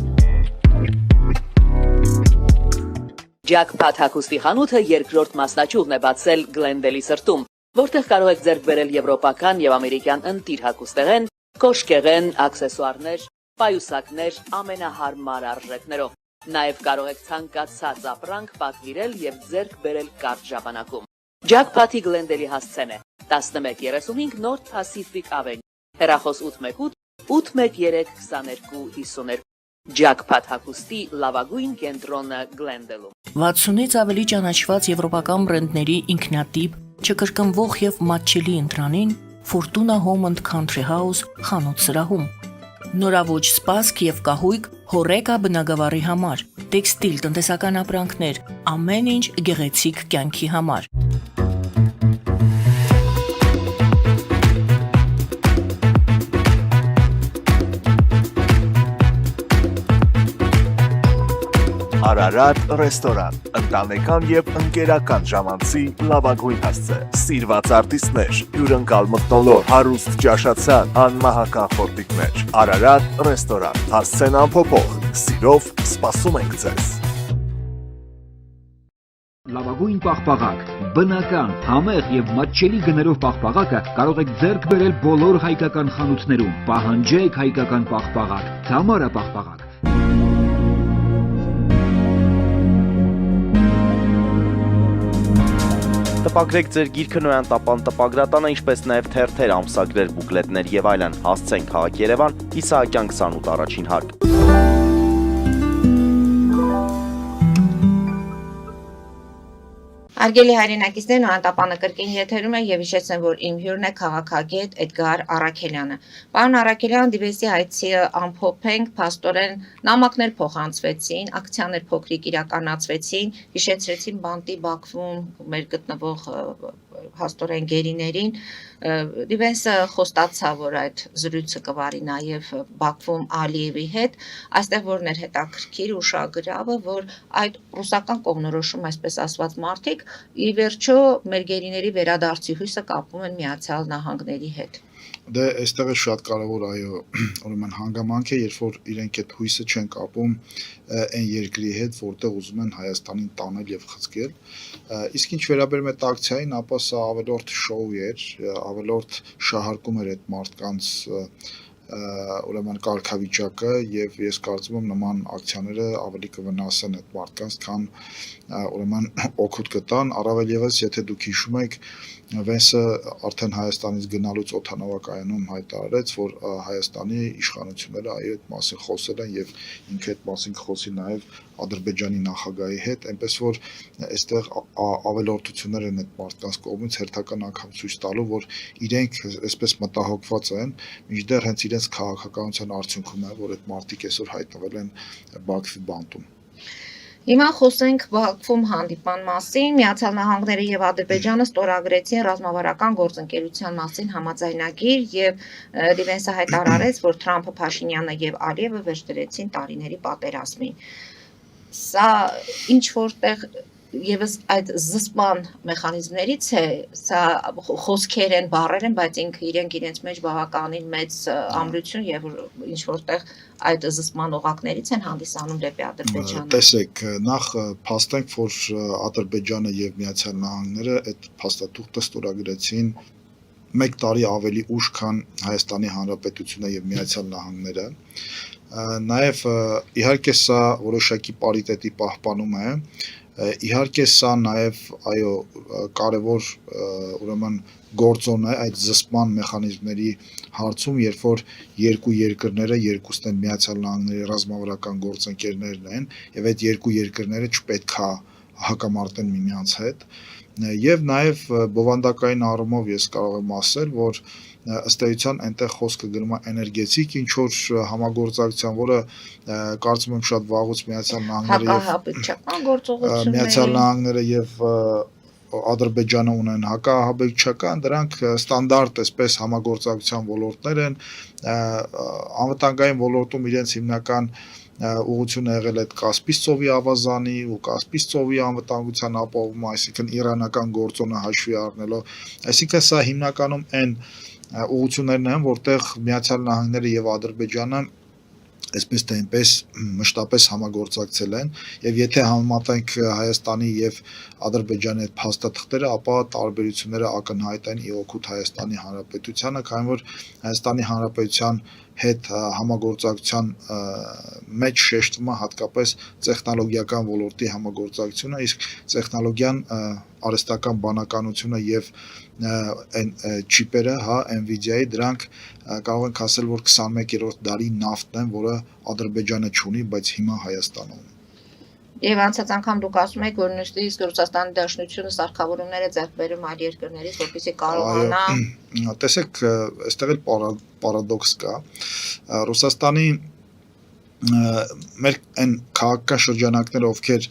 E: Ջաքփաթ հագուստի խանութը երկրորդ մասնաճյուղն է բացել Գլենդելի սրտում, որտեղ կարող եք ձեռք բերել եվրոպական եւ ամերիկյան ընտիր հագուստեղեն, կոշկեղեն, աքսեսուարներ, պայուսակներ ամենահարմար արժեքներով։ Նաև կարող եք ցանկացած ապրանք պատվիրել եւ ձեռք բերել կարճ ժամանակում։ Ջաքփաթի Գլենդելի հասցեն է 1135 North Pacific Avenue, հեռախոս 818 813 2252։ Ջաքփաթ հագուստի լավագույն կենտրոնը Գլենդելում։
F: 60-ից ավելի ճանաչված եվրոպական բրենդների ինքնատիպ, չկրկնվող եւ մատչելի ընտրանին Fortuna Home and Country House խանութ սրահում։ Նորավոճ սպասք եւ կահույք հորեկա բնագավառի համար, տեքստիլ տնտեսական ապրանքներ, ամեն ինչ գեղեցիկ կյանքի համար։
G: Արարատ ռեստորան, ընտանեկան եւ ընկերական ժամանցի լավագույն հասցե, սիրված արտիստներ, հյուրընկալ մթնոլորտ, հարուստ ճաշացան, անմահական խորտիկներ, Արարատ ռեստորան, հասցեն անփոփոխ, սիրով սպասում ենք ձեզ։
H: Լավագույն պաղպաղակ, բնական, համեղ եւ մատչելի գներով պաղպաղակը կարող եք ձեռք բերել բոլոր հայկական խանութներում։ Պահանջեք հայկական պաղպաղակ, Թամարա պաղպաղակ։
C: Տպագրեք ձեր գիրքը Նոյան տապան տպագրատանը, ինչպես նաև թերթեր, ամսագրեր, բուկլետներ եւ այլն։ Հասցեն քաղաք Երևան, Իսահակյան 28 առաջին հարկ։
A: Արգելի հայրենակիցներ, Նոյան տապանը կրկին եթերում է եւ հիշեցնեմ, որ իմ հյուրն է քաղաքագետ Էդգար Առաքելյանը։ Պարոն Առաքելյան, դիվեսի այցի ամփոփենք, փաստորեն նամակներ փոխանցվեցին, ակցիաներ փոքրիկ իրականացվեցին, հիշեցրեցին բանտի Բաքվում մեր գտնվող հաստորեն գերիներին, դիվենսը խոստացավ, որ այդ զրույցը կվարի նաև Բաքվում Ալիևի հետ, այստեղ որն էր հետաքրքիր ուշագրավը, որ այդ ռուսական կողմնորոշում, այսպես ասված, մարդիկ ի վերջո մեր գերիների վերադարձի հույսը կապում են Միացյալ Նահանգների հետ։
B: Դե այստեղ է շատ կարևոր այո, ուրեմն հանգամանք է, երբ որ իրենք այդ հույսը չեն կապում այն երկրի հետ, որտեղ ուզում են Հայաստանին տանել եւ խցկել։ Իսկ ինչ վերաբերում է ակցիային, ապա սա ավելորդ շոու էր, ավելորդ շահարկում էր այդ մարդկանց ուրեմն կարգավիճակը եւ ես կարծում եմ նման ակցիաները ավելի կվնասեն այդ մարդկանց, քան ուրեմն օգուտ կտան, առավել եւս եթե դուք հիշում եք Վենսը արդեն Հայաստանից գնալուց օդանավակայանում հայտարարեց, որ Հայաստանի իշխանությունները այո այդ մասին խոսել են եւ ինքը այդ մասին խոսի նաեւ Ադրբեջանի նախագահի հետ, այնպես որ այստեղ ավելորդություններ են այդ մարդկանց կողմից հերթական անգամ ցույց տալու, որ իրենք այսպես մտահոգված են, մինչդեռ հենց իրենց քաղաքականության արդյունքում է, որ այդ մարդիկ այսօր հայտնվել են Բաքվի բանտում։
A: Հիմա խոսենք Բաքվում հանդիպման մասին, Միացյալ Նահանգները եւ Ադրբեջանը ստորագրեցին ռազմավարական գործընկերության մասին համաձայնագիր եւ դիվենսը հայտարարեց, որ Թրամփը, Փաշինյանը եւ Ալիևը վերջ դրեցին տարիների պատերազմին։ Սա ինչ որտեղ եւս այդ զսպման մեխանիզմներից է, սա խոսքեր են, բառեր են, բայց իրենք իրենց մեջ բավականին մեծ ամրություն եւ ինչ որտեղ այդ զսպման օղակներից են հանդիսանում դեպի Ադրբեջանը։
B: Տեսեք, նախ փաստենք, որ Ադրբեջանը եւ Միացյալ Նահանգները այդ փաստաթուղթը ստորագրեցին 1 տարի ավելի ուշ, քան Հայաստանի Հանրապետությունը եւ Միացյալ Նահանգները։ Նաեւ իհարկե սա որոշակի պարիտետի պահպանում է, իհարկե սա նաև այո կարևոր ուրեմն գործոն է այդ զսպման մեխանիզմների հարցում, երբ որ երկու երկրները երկուսն են Միացյալ Նահանգների ռազմավարական գործընկերներն են եւ այդ երկու երկրները չպետք է հակամարտեն միմյանց հետ եւ նաեւ բովանդակային առումով ես կարող եմ ասել, որ ըստ էության այնտեղ խոսքը գնում է էներգետիկ ինչ որ համագործակցության, որը կարծում եմ շատ վաղուց Միացյալ Նահանգները եւ Ադրբեջանը ունեն հակահաբեկչական, դրանք ստանդարտ այսպես համագործակցության ոլորտներ են, անվտանգային ոլորտում իրենց հիմնական ուղղությունը եղել այդ Կասպից ծովի ավազանի ու Կասպից ծովի անվտանգության ապահովումը, այսինքն իրանական գործոնը հաշվի առնելով, այսինքն սա հիմնականում այն ուղղություններն են, որտեղ Միացյալ Նահանգները եւ Ադրբեջանը այսպես թե այնպես մշտապես համագործակցել են եւ եթե համեմատենք Հայաստանի եւ Ադրբեջանի այդ փաստաթղթերը, ապա տարբերությունները ակնհայտ են ի օգուտ Հայաստանի Հանրապետությանը, քանի որ Հայաստանի Հանրապետության հետ համագործակցության մեջ շեշտվում է հատկապես տեխնոլոգիական ոլորտի համագործակցությունը, իսկ տեխնոլոգիան արհեստական բանականությունը եւ այն չիպերը, հա, Nvidia-ի դրանք կարող ենք ասել, որ 21-րդ դարի նավթն են, որը Ադրբեջանը չունի, բայց հիմա Հայաստանը ունի։
A: Եվ անցած անգամ դուք ասում եք, որ նույնիսկ Ռուսաստանի Դաշնությունը սարքավորումներ է ձեռք բերում այլ երկրներից, որպեսզի կարողանա։
B: Տեսեք, այստեղ էլ պարադոքս կա։ Ռուսաստանի մեր այն քաղաքական շրջանակները, ովքեր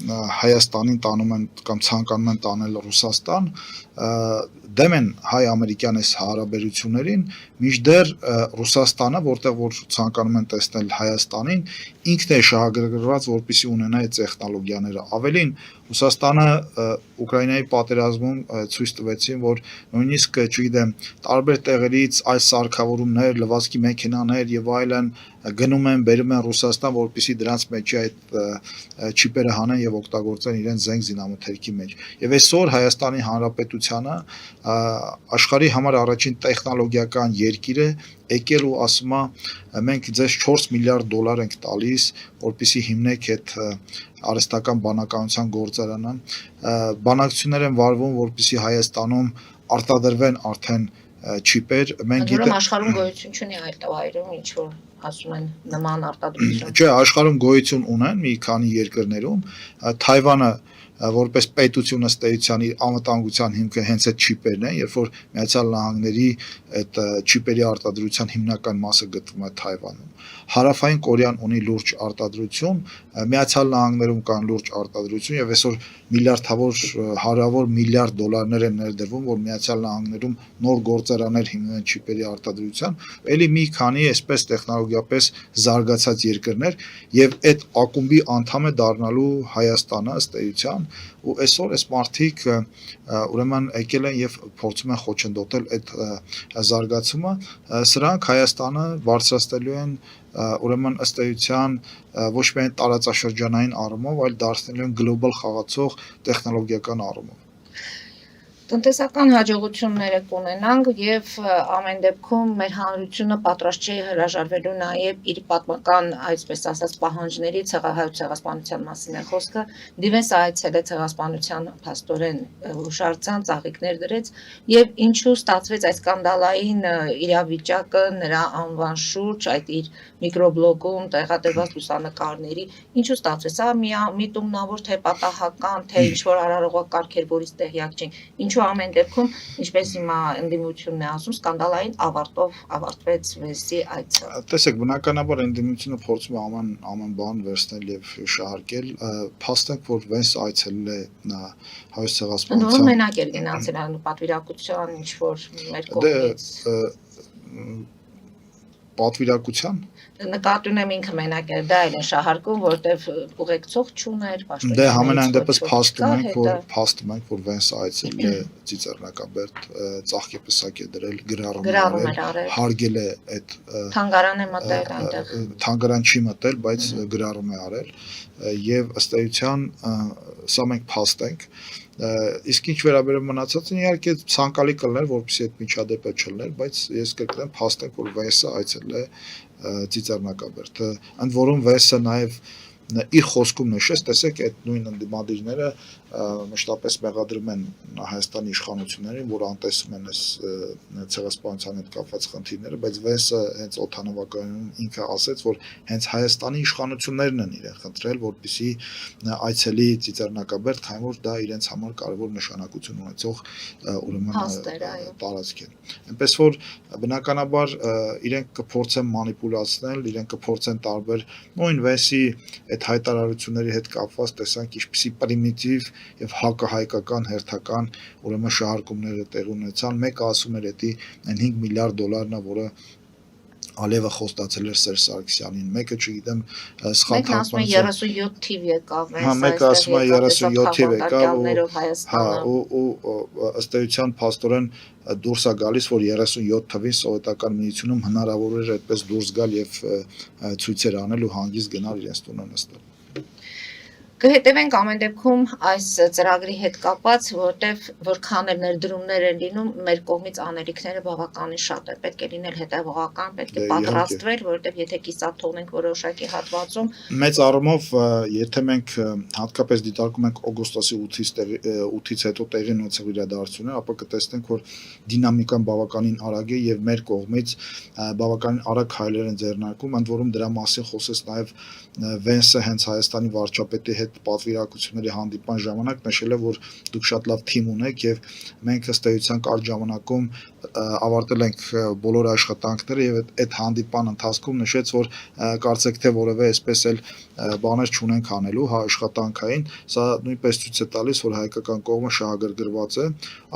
B: Հայաստանին տանում են կամ ցանկանում են տանել Ռուսաստան, դեմ են հայ-ամերիկյան այս հարաբերություններին, մինչդեռ Ռուսաստանը, որտեղ որ ցանկանում են տեսնել Հայաստանին, ինքն է շահագրգռված, որպեսզի ունենա այդ տեխնոլոգիաները։ Ավելին, Ռուսաստանը Ուկրաինայի պատերազմում ցույց տվեցին, որ նույնիսկ, չգիտեմ, տարբեր տեղերից այս սարքավորումներ, լվացքի մեքենաներ եւ այլն գնում են, բերում են Ռուսաստան, որպեսզի դրանց մեջի այդ չիպերը հանեն եւ օգտագործեն իրենց զենք զինամթերքի մեջ։ Եվ այսօր Հայաստանի Հանրապետությանը աշխարհի համար առաջին տեխնոլոգիական երկիր է, եկել ու ասում է մենք ձեզ 4 միլիարդ դոլար ենք տալիս, որպեսզի հիմնեք այդ արհեստական բանականության գործարանը։ Բանակցություններ են վարվում, որպեսզի Հայաստանում արտադրվեն արդեն չիպեր, մենք
A: Որում աշխարհում գոյություն չունի այլ տվայրում, ինչ որ ասում են նման արտադրություն։
B: Չէ, աշխարհում գոյություն ունեն մի քանի երկրներում, Թայվանը որպես պետություն ըստ էության իր անվտանգության հիմքը հենց այդ չիպերն է, երբ որ Միացյալ Նահանգների այդ չիպերի արտադրության հիմնական մասը գտնվում է Թայվանում։ Հարավային Կորեան ունի լուրջ արտադրություն, Միացյալ Նահանգներում կան լուրջ արտադրություն եւ այսօր միլիարդավոր, հարյուրավոր միլիարդ դոլարներ են ներդրվում, որ Միացյալ Նահանգներում նոր գործարաններ հիմնեն չիպերի արտադրության, ելի մի քանի այսպես տեխնոլոգիապես զարգացած երկրներ եւ այդ ակումբի անդամ է դառնալու Հայաստանը ըստ էության, ու այսօր այս մարդիկ ուրեմն եկել են եւ փորձում են խոչընդոտել այդ զարգացումը, սրանք Հայաստանը բարձրացնելու են ուրեմն ըստ էության ոչ միայն տարածաշրջանային առումով, այլ դարձնելու են գլոբալ խաղացող տեխնոլոգիական առումով։
A: Տնտեսական հաջողությունները կունենանք եւ ամեն դեպքում մեր հանրությունը պատրաստ չէ հրաժարվելու նաեւ իր պատմական, այսպես ասած, պահանջների ցեղահայոց ցեղասպանության մասին է խոսքը։ Դիվենս այցել է ցեղասպանության փաստորեն հուշարձան ծաղիկներ դրեց եւ ինչու ստացվեց այդ սկանդալային իրավիճակը նրա անվան շուրջ, այդ իր միկրոբլոգում տեղադրված լուսանկարների, ինչու ստացվեց, սա միտումնավոր թե պատահական, թե ինչ որ արարողակարգեր, որից տեղյակ չենք, ինչու ամեն դեպքում, ինչպես հիմա ընդդիմությունն է ասում, սկանդալային ավարտով ավարտվեց Վենսի այցը։
B: Տեսեք, բնականաբար ընդդիմությունը փորձում է ամեն բան վերցնել եւ շահարկել, փաստենք, որ Վենս այցելել է հայոց ցեղասպանության։
A: Նույն մենակ էր գնացել պատվիրակության ինչ որ մեր կողմից։
B: Պատվիրակության
A: Նկատի ունեմ ինքը մենակ էր, դա էլ են շահարկում, որտեվ ուղեկցող չուներ,
B: Դե համենայն դեպս փաստում ենք, որ Վենս այցելել է Ծիծեռնակաբերդ, ծաղկի պսակ է դրել, գրառում է արել, հարգել է այդ
A: թանգարան է մտել այնտեղ։
B: Թանգարան չի մտել, բայց գրառում է արել եւ ըստ էության սա մենք փաստ ենք։ Իսկ ինչ վերաբերում մնացածին, իհարկե ցանկալի կլներ, որպեսզի այդ միջադեպը չլներ, բայց ես կրկնեմ, փաստենք, որ Վենսը այցելել է Ծիծեռնակաբերդը, ընդ որում Վենսը նաև իր խոսքում նշեց, տեսեք, այդ նույն ընդդիմադիրները մշտապես մեղադրում են Հայաստանի իշխանություններին, որ անտեսում են այս ցեղասպանության հետ կապված խնդիրները, բայց Վենսը հենց օդանավակայանում ինքը ասեց, որ հենց Հայաստանի իշխանություններն են իրեն խնդրել, որպեսզի այցելի Ծիծեռնակաբերդ, քանի որ դա իրենց համար կարևոր նշանակություն ունեցող ուրեմն տարածք է։ Այնպես որ բնականաբար իրենք կփորձեն մանիպուլացնել, իրենք կփորձեն տարբեր նույն Վենսի այդ հայտարարությունների հետ կապված տեսանք ինչպիսի պրիմիտիվ եւ հակահայկական հերթական ուրեմն շահարկումները տեղի ունեցան։ Մեկը ասում էր էդի այն 5 միլիարդ դոլարն է, որը Ալիևը խոստացել էր Սերժ Սարգսյանին, մեկը չգիտեմ սխալ
A: թարգմանություն 37 թիվ եկավ,
B: մեկը ասում է 37 թիվ եկավ, ու ըստ էության փաստորեն դուրս է գալիս, որ 37 թվին սովետական միությունում հնարավոր էր այդպես դուրս գալ եւ ցույցեր անել ու հանգիստ գնալ իրենց տունը նստել։
A: Կհետևենք ամեն դեպքում այս ծրագրի հետ կապված, որտեվ որքան էլ ներդրումներ են լինում, մեր կողմից անելիքները բավականին շատ է, պետք է լինել հետևողական, պետք է պատրաստվել, որտեվ եթե կիսատ թողնենք որոշակի հատվածում,
B: մեծ առումով, եթե մենք հատկապես դիտարկում ենք օգոստոսի 8-ից հետո տեղի ունեցող իրադարձությունները, ապա կտեսնենք, որ դինամիկան բավականին արագ է եւ մեր կողմից բավականին արագ քայլեր են ձեռնարկում, ընդ որում դրա մասին խոսեց նաեւ Վենսը հենց Հայաստանի վարչապետի հետ պատվիրակությունների հանդիպման ժամանակ նշել է, որ դուք շատ լավ թիմ ունեք եւ մենք ըստ էության կարճ ժամանակում ավարտել ենք բոլոր աշխատանքները եւ այդ հանդիպան ընթացքում նշեց, որ կարծեք թե որևէ այսպես էլ բաներ չունենք անելու, աշխատանքային, սա նույնպես ցույց է տալիս, որ հայկական կողմը շահագրգռված է,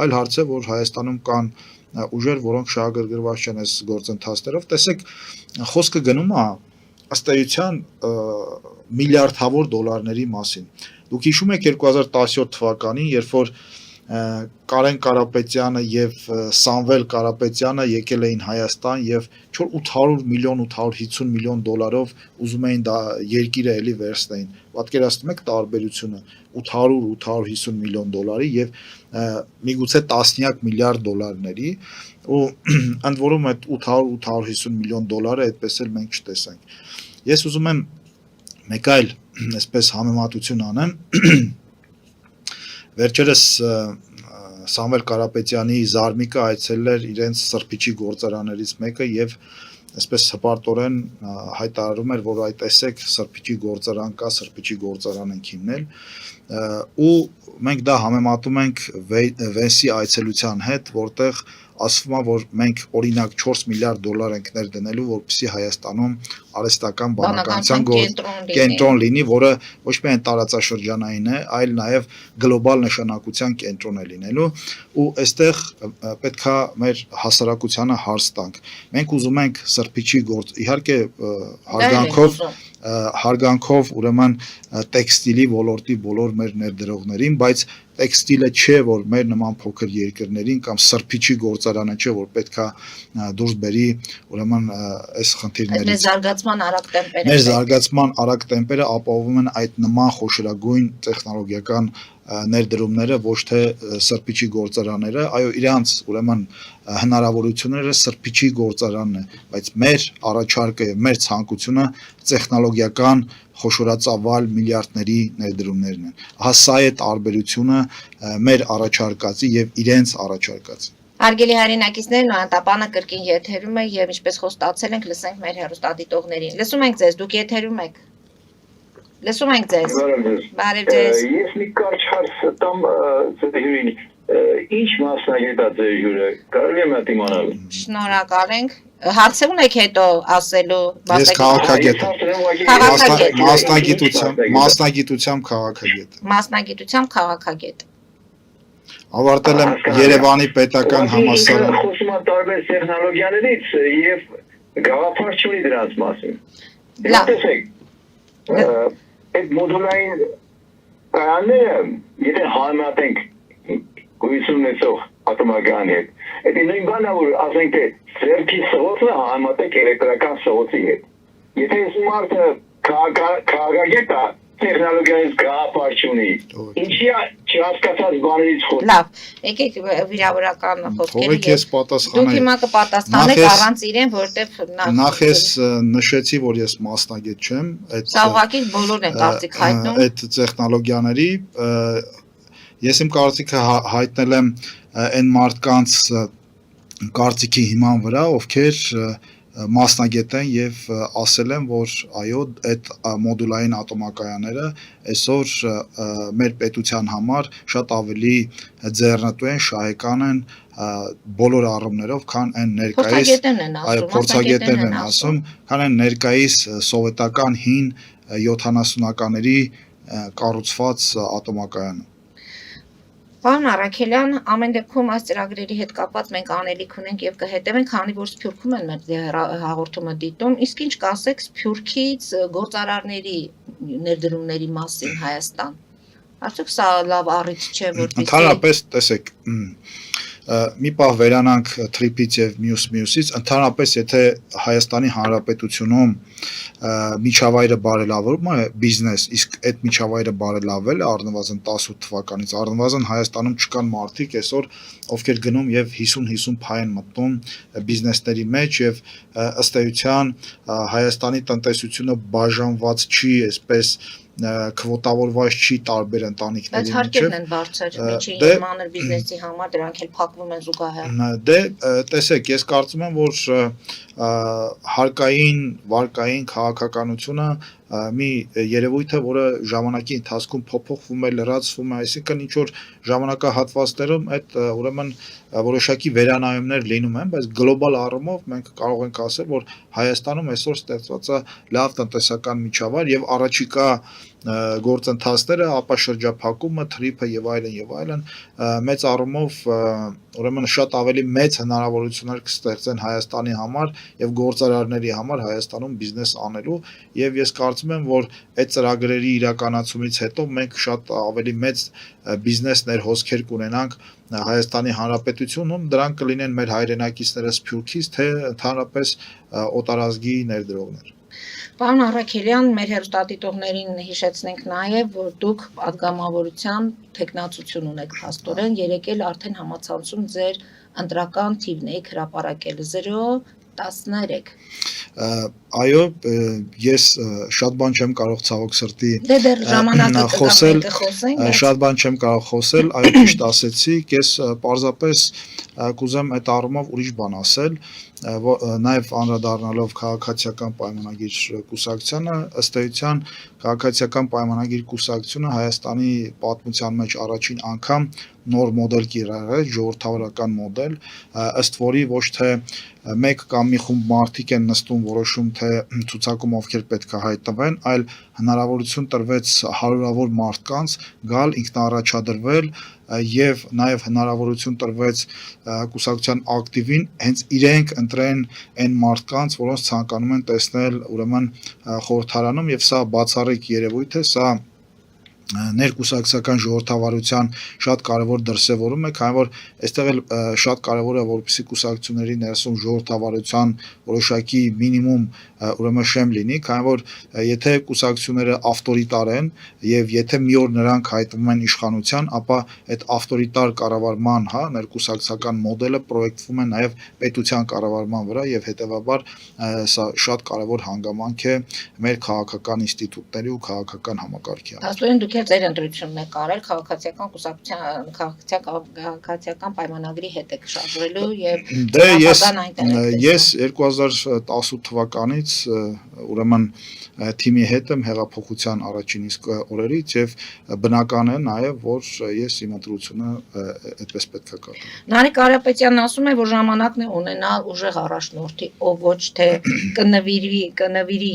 B: այլ հարց է, որ Հայաստանում կան ուժեր, որոնք շահագրգռված չեն այս գործընթացներով։ Տեսեք, խոսքը գնում է ըստ էության միլիարդավոր դոլարների մասին։ Դուք հիշում եք 2017 թվականին, երբ որ Կարեն Կարապետյանը եւ Սամվել Կարապետյանը եկել էին Հայաստան եւ 800 միլիոն 850 միլիոն դոլարով ուզում էին դա երկիրը էլի վերցնեին։ Պատկերացնում եք տարբերությունը 800-850 միլիոն դոլարի եւ միգուցե տասնյակ միլիարդ դոլարների ու ընդ որում այդ 800-850 միլիոն դոլարը այդպես էլ մենք չտեսանք։ Ես ուզում եմ մեկ այլ այսպես համեմատություն անեմ Վերջերս Սամվել Կարապետյանի Զարմիկը այցելել էր իրենց սրբիչի գործարաններից մեկը եւ այսպես հպարտորեն հայտարարում էր, որ այ տեսեք սրբիչի գործարան կա, սրբիչի գործարան ենք հիմնել ու մենք դա համեմատում ենք Վենսի այցելության հետ, որտեղ ասվում է, որ մենք օրինակ 4 միլիարդ դոլար ենք ներդնելու, որպեսզի Հայաստանում արհեստական բանականության կենտրոն լինի, որը ոչ միայն տարածաշրջանային է, այլ նաև գլոբալ նշանակության կենտրոն է լինելու, ու այստեղ պետքա մեր հասարակությանը հարց տանք։ Մենք ուզում ենք սրբիչի գործ, իհարկե հարգանքով ուրեմն տեքստիլի ոլորտի բոլոր մեր ներդրողներին, բայց տեքստիլը չէ, որ մեր նման փոքր երկրներին կամ սրբիչի գործարանը չէ, որ պետքա դուրս բերի ուրեմն այս խնդիրներից։ Մեր զարգացման արագ տեմպերը ապահովում են այդ նման խոշորագույն տեխնոլոգիական ներդրումները, ոչ թե սրբիչի գործարանները, այո, իրանց ուրեմն հնարավորությունները սրբիչի գործարանն է, բայց մեր առաջարկը եւ մեր ցանկությունը տեխնոլոգիական խոշորածավալ միլիարդների ներդրումներն են։ Ահա սա է տարբերությունը մեր առաջարկածի եւ իրենց առաջարկածի։
A: Հարգելի հայրենակիցներ, Նոյանտապանը կրկին եթերում է եւ ինչպես խոստացել ենք, լսենք մեր հեռուստադիտողներին։ Լսում ենք ձեզ, դուք եթերում եք։ Լսում ենք ձեզ։ Բարև ձեզ։
I: Ես մի կարճ հարց տամ հյուրին, ինչ մասնագետ է ձեր հյուրը, կարելի է մատ իմանալ։
A: Շնորհակալ ենք։ Հարցը ունեք հետո ասելու։
B: Ես քաղաքագետ եմ։ Մասնագիտությամբ քաղաքագետ։
A: Մասնագիտությամբ քաղաքագետ։
B: Ավարտել եմ Երևանի պետական համալսարան։
I: Խոսում եմ տարբեր տեխնոլոգիաներից եւ գաղափար չունի դրանց մասին։ Տեսեք, այդ մոդուլային կայանները, եթե համատենք գույություն ունեցող ատոմական հետ, այդ նույն բանն է, որ ասենք թե ձեռքի սղոցը համատենք էլեկտրական սղոցի հետ։ Եթե այս մարդը քաղաքագետ է, տեխնոլոգիայից գաղափար չունի, ինչի է չհասկացած բաներից խոսում։
A: Լավ, եկեք վիրավորական խոսքերի
B: ես պատասխանեմ։
A: Դուք հիմա կպատասխանեք առանց իրեն, որտեվ
B: նախ ես նշեցի, որ ես մասնագետ չեմ,
A: Սա ուղղակի բոլորն են կարծիք հայտնում։
B: Այդ տեխնոլոգիաների ես իմ կարծիքը հայտնել եմ այն մարդկանց կարծիքի հիման վրա, ովքեր մասնագետ են եւ ասել են, որ այո, այդ մոդուլային ատոմակայանները այսօր մեր պետության համար շատ ավելի ձեռնտու են, շահեկան են բոլոր առումներով, քան այն ներկայիս փորձագետներն են ասում, քան այն ներկայիս սովետական հին 70-ականների կառուցված ատոմակայանը։
A: Պարոն Առաքելյան, ամեն դեպքում այս ծրագրերի հետ կապված մենք անելիք ունենք եւ կհետևենք, քանի որ Սփյուռքում են մեր հաղորդումը դիտում, իսկ ինչ կասեք Սփյուռքից գործարարների ներդրումների մասին Հայաստան։ Արդյոք սա լավ առիթ չէ, որպեսզի
B: Ընդհանրապես, տեսեք, մի պահ վերանանք թրիփից եւ մյուսից, ընդհանրապես եթե Հայաստանի Հանրապետությունում միջավայրը բարելավվում է բիզնես, իսկ այդ միջավայրը բարելավել է առնվազն 18 թվականից, առնվազն Հայաստանում չկան մարդիկ այսօր, ովքեր գնում եւ 50-50 փայ են մտնում բիզնեսների մեջ եւ ըստ էության Հայաստանի տնտեսությունը բաժանված չի, այսպես քվոտավորված չի տարբեր ընտանիքների
A: միջև։ Բայց հարկերն են բարձր, միջին մանր բիզնեսի համար դրանք էլ փակվում են զուգահեռ։
B: Դե տեսեք, ես կարծում եմ, որ հարկային, վարկային քաղաքականությունը մի երևույթ է, որը ժամանակի ընթացքում փոփոխվում է, լրացվում է, այսինքն ինչ որ ժամանակահատվածներում այդ ուրեմն որոշակի վերանայումներ լինում են, բայց գլոբալ առումով մենք կարող ենք ասել, որ Հայաստանում այսօր ստեղծված է լավ տնտեսական միջավայր եւ առաջիկա գործընթացները, ապա շրջափակումը, թրիփը եւ այլն մեծ առումով ուրեմն շատ ավելի մեծ հնարավորություններ կստեղծեն Հայաստանի համար եւ գործարարների համար Հայաստանում բիզնես անելու եւ ես կարծում եմ, որ այդ ծրագրերի իրականացումից հետո մենք շատ ավելի մեծ բիզնեսներ հոսքեր կունենանք Հայաստանի Հանրապետությունում, դրանք կլինեն մեր հայրենակիցները Սփյուռքից, թե ընդհանրապես օտարազգի ներդրողներ։
A: Պարոն Առաքելյան, մեր հերոստատիտողներին հիշեցնենք նաև, որ դուք պատգամավորության տեխնացություն ունեք փաստորեն, երեկել արդեն համացանցում ձեր ընտրական թիվն եք հրապարակել 013։
B: Այո, ես շատ բան չեմ կարող ցավոք սրտի
A: դեռ ժամանակը
B: խոսել,
A: խոսենք,
B: շատ բան չեմ կարող խոսել, այո ճիշտ ասեցիք, ես պարզապես կուզեմ այդ առումով ուրիշ բան ասել, նաև անդրադառնալով քաղաքացիական պայմանագիր կուսակցությանը, ըստ էության քաղաքացիական պայմանագիր կուսակցությունը Հայաստանի պատմության մեջ առաջին անգամ նոր մոդել կիրառել, ժողովրդավարական մոդել, ըստ որի ոչ թե մեկ կամ մի խումբ մարդիկ են նստում որոշում, թե ցուցակում ովքեր պետք է հայտնվեն, այլ հնարավորություն տրվեց հարյուրավոր մարդկանց գալ ինքնաառաջադրվել եւ նաեւ հնարավորություն տրվեց կուսակցության ակտիվին հենց իրենք ընտրեն այն մարդկանց, որոնց ցանկանում են տեսնել ուրեմն խորհրդարանում եւ սա բացառիկ երևույթ է, սա ներկուսակցական ժողովրդավարության շատ կարևոր դրսևորում է, քանի որ այստեղ էլ շատ կարևոր է, որպեսզի կուսակցությունների ներսում ժողովրդավարության որոշակի մինիմում ուրեմն շեմ լինի, քանի որ եթե կուսակցությունները ավտորիտար են եւ եթե մի օր նրանք հայտնվում են իշխանության, ապա այդ ավտորիտար կառավարման, ներկուսակցական մոդելը պրոյեկտվում է նաեւ պետության կառավարման վրա եւ հետեւաբար սա շատ կարևոր հանգամանք է մեր քաղաքական ինստիտուտների ու քաղաքական համակարգի համար։
A: Աստորեն դուք ձեր ընտրությունն եք արել քաղաքացիական կուսակցության քաղաքացիական պայմանագրի հետ եք շարժվելու եւ
B: ես 2018 թվականից ուրեմն թիմի հետ եմ հեղափոխության առաջին իսկ օրերից եւ բնական է նաեւ որ ես իմ ընտրությունը այդպես պետք է կատարեմ։
A: Նարեկ Կարապետյանն ասում է, որ ժամանակն է ունենալ ուժեղ առաջնորդի, ով ոչ թե կնվիրի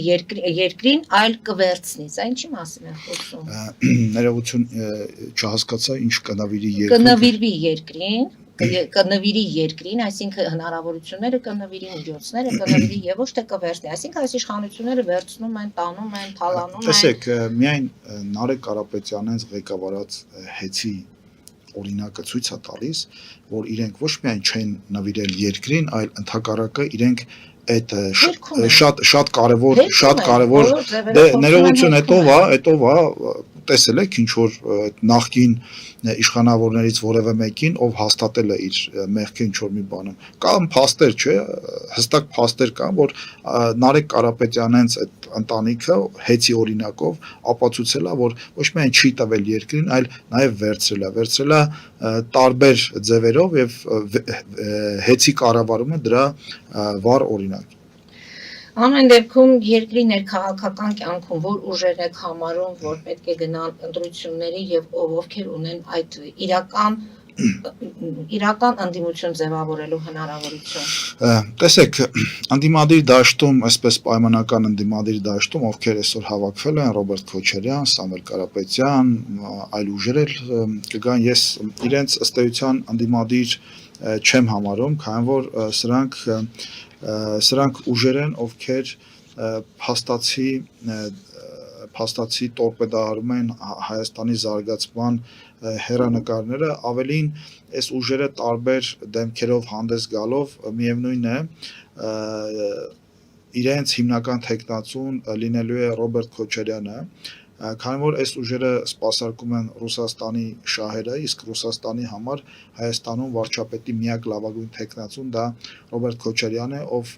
A: երկրին, այլ կվերցնի։ Սա ինչի մասին է խոսում։
B: Ներողություն չհասկացա ինչ կնվիրի երկրին։
A: Կնվիրվի երկրին, կնվիրի երկրին, այսինքն հնարավորությունները կնվիրի, միջոցները կնվիրի եւ ոչ թե կվերցնի, այսինքն այս իշխանությունները վերցնում են, տանում են, թալանում են։
B: Տեսեք, միայն Նարեկ Կարապետյանից ղեկավարած հեծի օրինակը ցույց է տալիս, որ իրենք ոչ միայն չեն նվիրել երկրին, այլ ընդհակառակը իրենք այդ շատ կարևոր ներողություն հետո տեսել եք ինչ որ նախկին իշխանավորներից որևէ մեկին ով հաստատել է իր մեղքը ինչ որ մի բանում կամ փաստեր չէ հստակ փաստեր կան որ Նարեկ Կարապետյանենց այդ ընտանիքը հեծի օրինակով ապացուցել է որ ոչ միայն չի տվել երկրին այլ նաև վերցրել է տարբեր ձևերով եւ հեծի կառավարումը դրա վառ օրինակ
A: Ամեն դեպքում երկրի ներքաղաքական կյանքում որ ուժեր եք համարում, որ պետք է գնան ընտրությունների եւ ովքեր ունեն այդ իրական անդիմություն ձևավորելու հնարավորություն։
B: Տեսեք, անդիմադիր դաշտում, այսպես պայմանական անդիմադիր դաշտում, ովքեր այսօր հավաքվել են, Ռոբերտ Քոչարյան, Սամվել Կարապետյան, այլ ուժեր կգան, ես իրենց ըստ էության անդիմադիր չեմ համարում, քանի որ սրանք ուժեր են, ովքեր փաստացի տորպեդարում են Հայաստանի զարգացման հեռանկարները, ավելին այս ուժերը տարբեր դեմքերով հանդես գալով միևնույն է իրենց հիմնական թեկնածուն լինելու է Ռոբերտ Քոչարյանը քանի որ այս ուժերը սպասարկում են Ռուսաստանի շահերը, իսկ Ռուսաստանի համար Հայաստանում վարչապետի միակ լավագույն թեկնածուն դա Ռոբերտ Քոչարյանն է, ով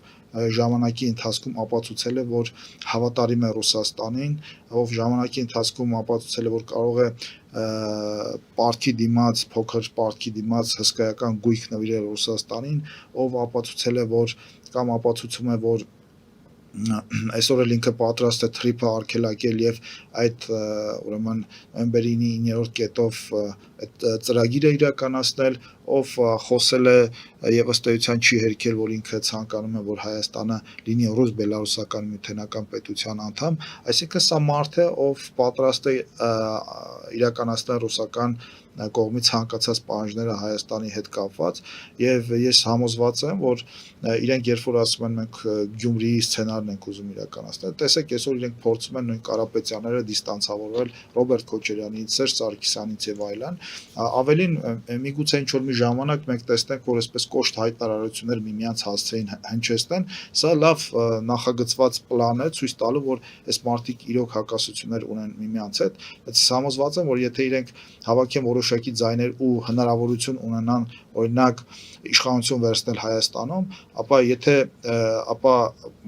B: ժամանակի ընթացքում ապացուցել է, որ հավատարիմ է Ռուսաստանին, ով ժամանակի ընթացքում ապացուցել է, որ կարող է պարտքի դիմաց, փոքր պարտքի դիմաց հսկայական գույք նվիրել Ռուսաստանին, ով ապացուցել է, որ կամ ապացուցում է, որ այսօր էլ ինքը պատրաստ է թրիփը արգելակել եւ այդ ուրեմն նոյեմբերի 9-րդ կետով այդ ծրագիրը իրականացնել, ով խոսել է եւ ըստ էության չի հերքել, որ ինքը ցանկանում է, որ Հայաստանը լինի ռուս-բելարուսական միութենական պետության անդամ, այսինքն սա մարդ է, ով պատրաստ է իրականացնել ռուսական կողմից ցանկացած պահանջները Հայաստանի հետ կապված եւ ես համոզված եմ, որ իրենք երբ որ ասում են մենք Գյումրիի սցենարն ենք ուզում իրականացնել, տեսեք այսօր իրենք փորձում են նույն Կարապետյանները դիստանցավորվել Ռոբերտ Քոչարյանից, Սերժ Սարգսյանից եւ այլն, ավելին միգուցե ինչ որ մի ժամանակ մենք տեսնենք, որ այսպես կոշտ հայտարարություններ միմյանց հասցեին հնչեցնեն, սա լավ նախագծված պլան է, ցույց տալու, որ այս մարդիկ իրոք հակասություններ ունեն միմյանց հետ, բայց համոզված եմ, որ եթե իրենք հավաքեն որոշակի ձայներ ու հնարավորություն ունենան օրինակ իշխանություն վերցնել Հայաստանում, ապա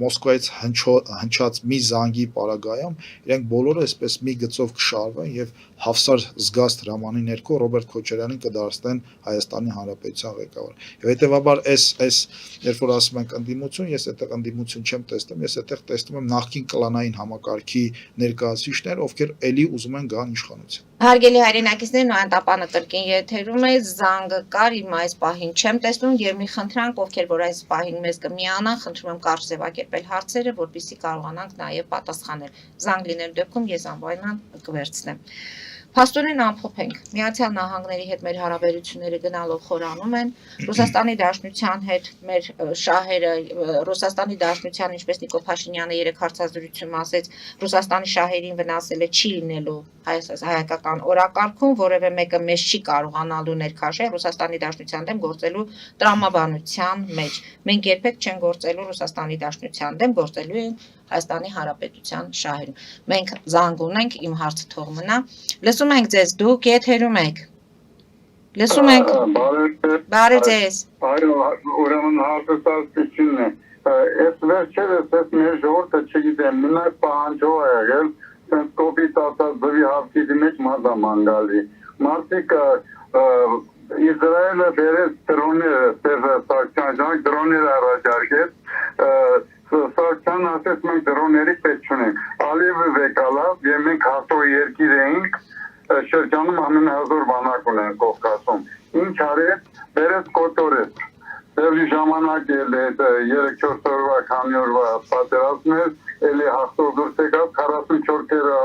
B: Մոսկվայից հնչած մի զանգի պարագայում իրենք բոլորը այսպես մի գծով կշարվեն եւ Հավսար զգաստ հրամանի ներքո Ռոբերտ Քոչարյանին կդարձնեն Հայաստանի Հանրապետության ղեկավար։ Եվ հետեւաբար այս երբ որ ասում ենք ընդդիմություն, ես այդտեղ ընդդիմություն չեմ տեսնում, ես այդտեղ տեսնում եմ նախկին կլանային համակարգի ներկայացուցիչներ, ովքեր էլի ուզում են գան իշխանության։
A: Հարգելի հայրենակիցներ, Նոյանտապանը կրկին եթերում է, զանգը կար, իմ այս պահին չեմ տեսնում եւ մի խնդրանք, ովքեր որ այս պահին մեզ կմիանան, խնդրում եմ կարճ ձևակերպել հարցերը, որպեսզի կարողանանք նաեւ պատասխանել։ Զանգ լինելու դեպքում ես անպայման կվերցնեմ։ Փաստորեն ամփոփենք, Միացյալ Նահանգների հետ մեր հարաբերությունները գնալով խորանում են, Ռուսաստանի Դաշնության հետ մեր շահերը, Ռուսաստանի Դաշնության, ինչպես Նիկոլ Փաշինյանը երեք հարցազրույցում ասեց, Ռուսաստանի շահերին վնասելը չի լինելու հայկական օրակարգում, որևէ մեկը մեզ չի կարողանալու ներքաշել Ռուսաստանի Դաշնության դեմ գործելու տրամաբանության մեջ։ Մենք երբեք չենք գործելու Ռուսաստանի Դաշնության դեմ, գործելու ենք Հայաստանի Հանրապետության շահերում։ Մենք զանգ ունենք, իմ հարցը թող մնա։ Լսում ենք ձեզ, դուք եթերում եք։ Լսում ենք։ Բարի ձեզ։
J: Այո, ուրեմն հարցը սարսկությունն է։ Այս վերջերս այս մեր ժողովուրդը չգիտեմ, մնակ պահանջող է եղել, sense կոպիտ ասած ձվի հավքիդի մեջ մազամանգալի։ Մարդիկ Իսրայելը բերեց դրոներ, Սարգսյան ժամանակ դրոներ առաջարկեց, Սարգսյան ասեց մենք դրոների պետք չունենք։ Ալիևը վեկալավ եւ մենք հաստող երկիր էինք, շրջանում ամենահզոր բանակ ունեն Կովկասում։ Ինչ արեց, բերեց կոտորեց։ Դեպի ժամանակ էլ 3-4 օրվա քանի օրվա պատերազմն էր, էլի հաստող դուրս եկավ 44-ը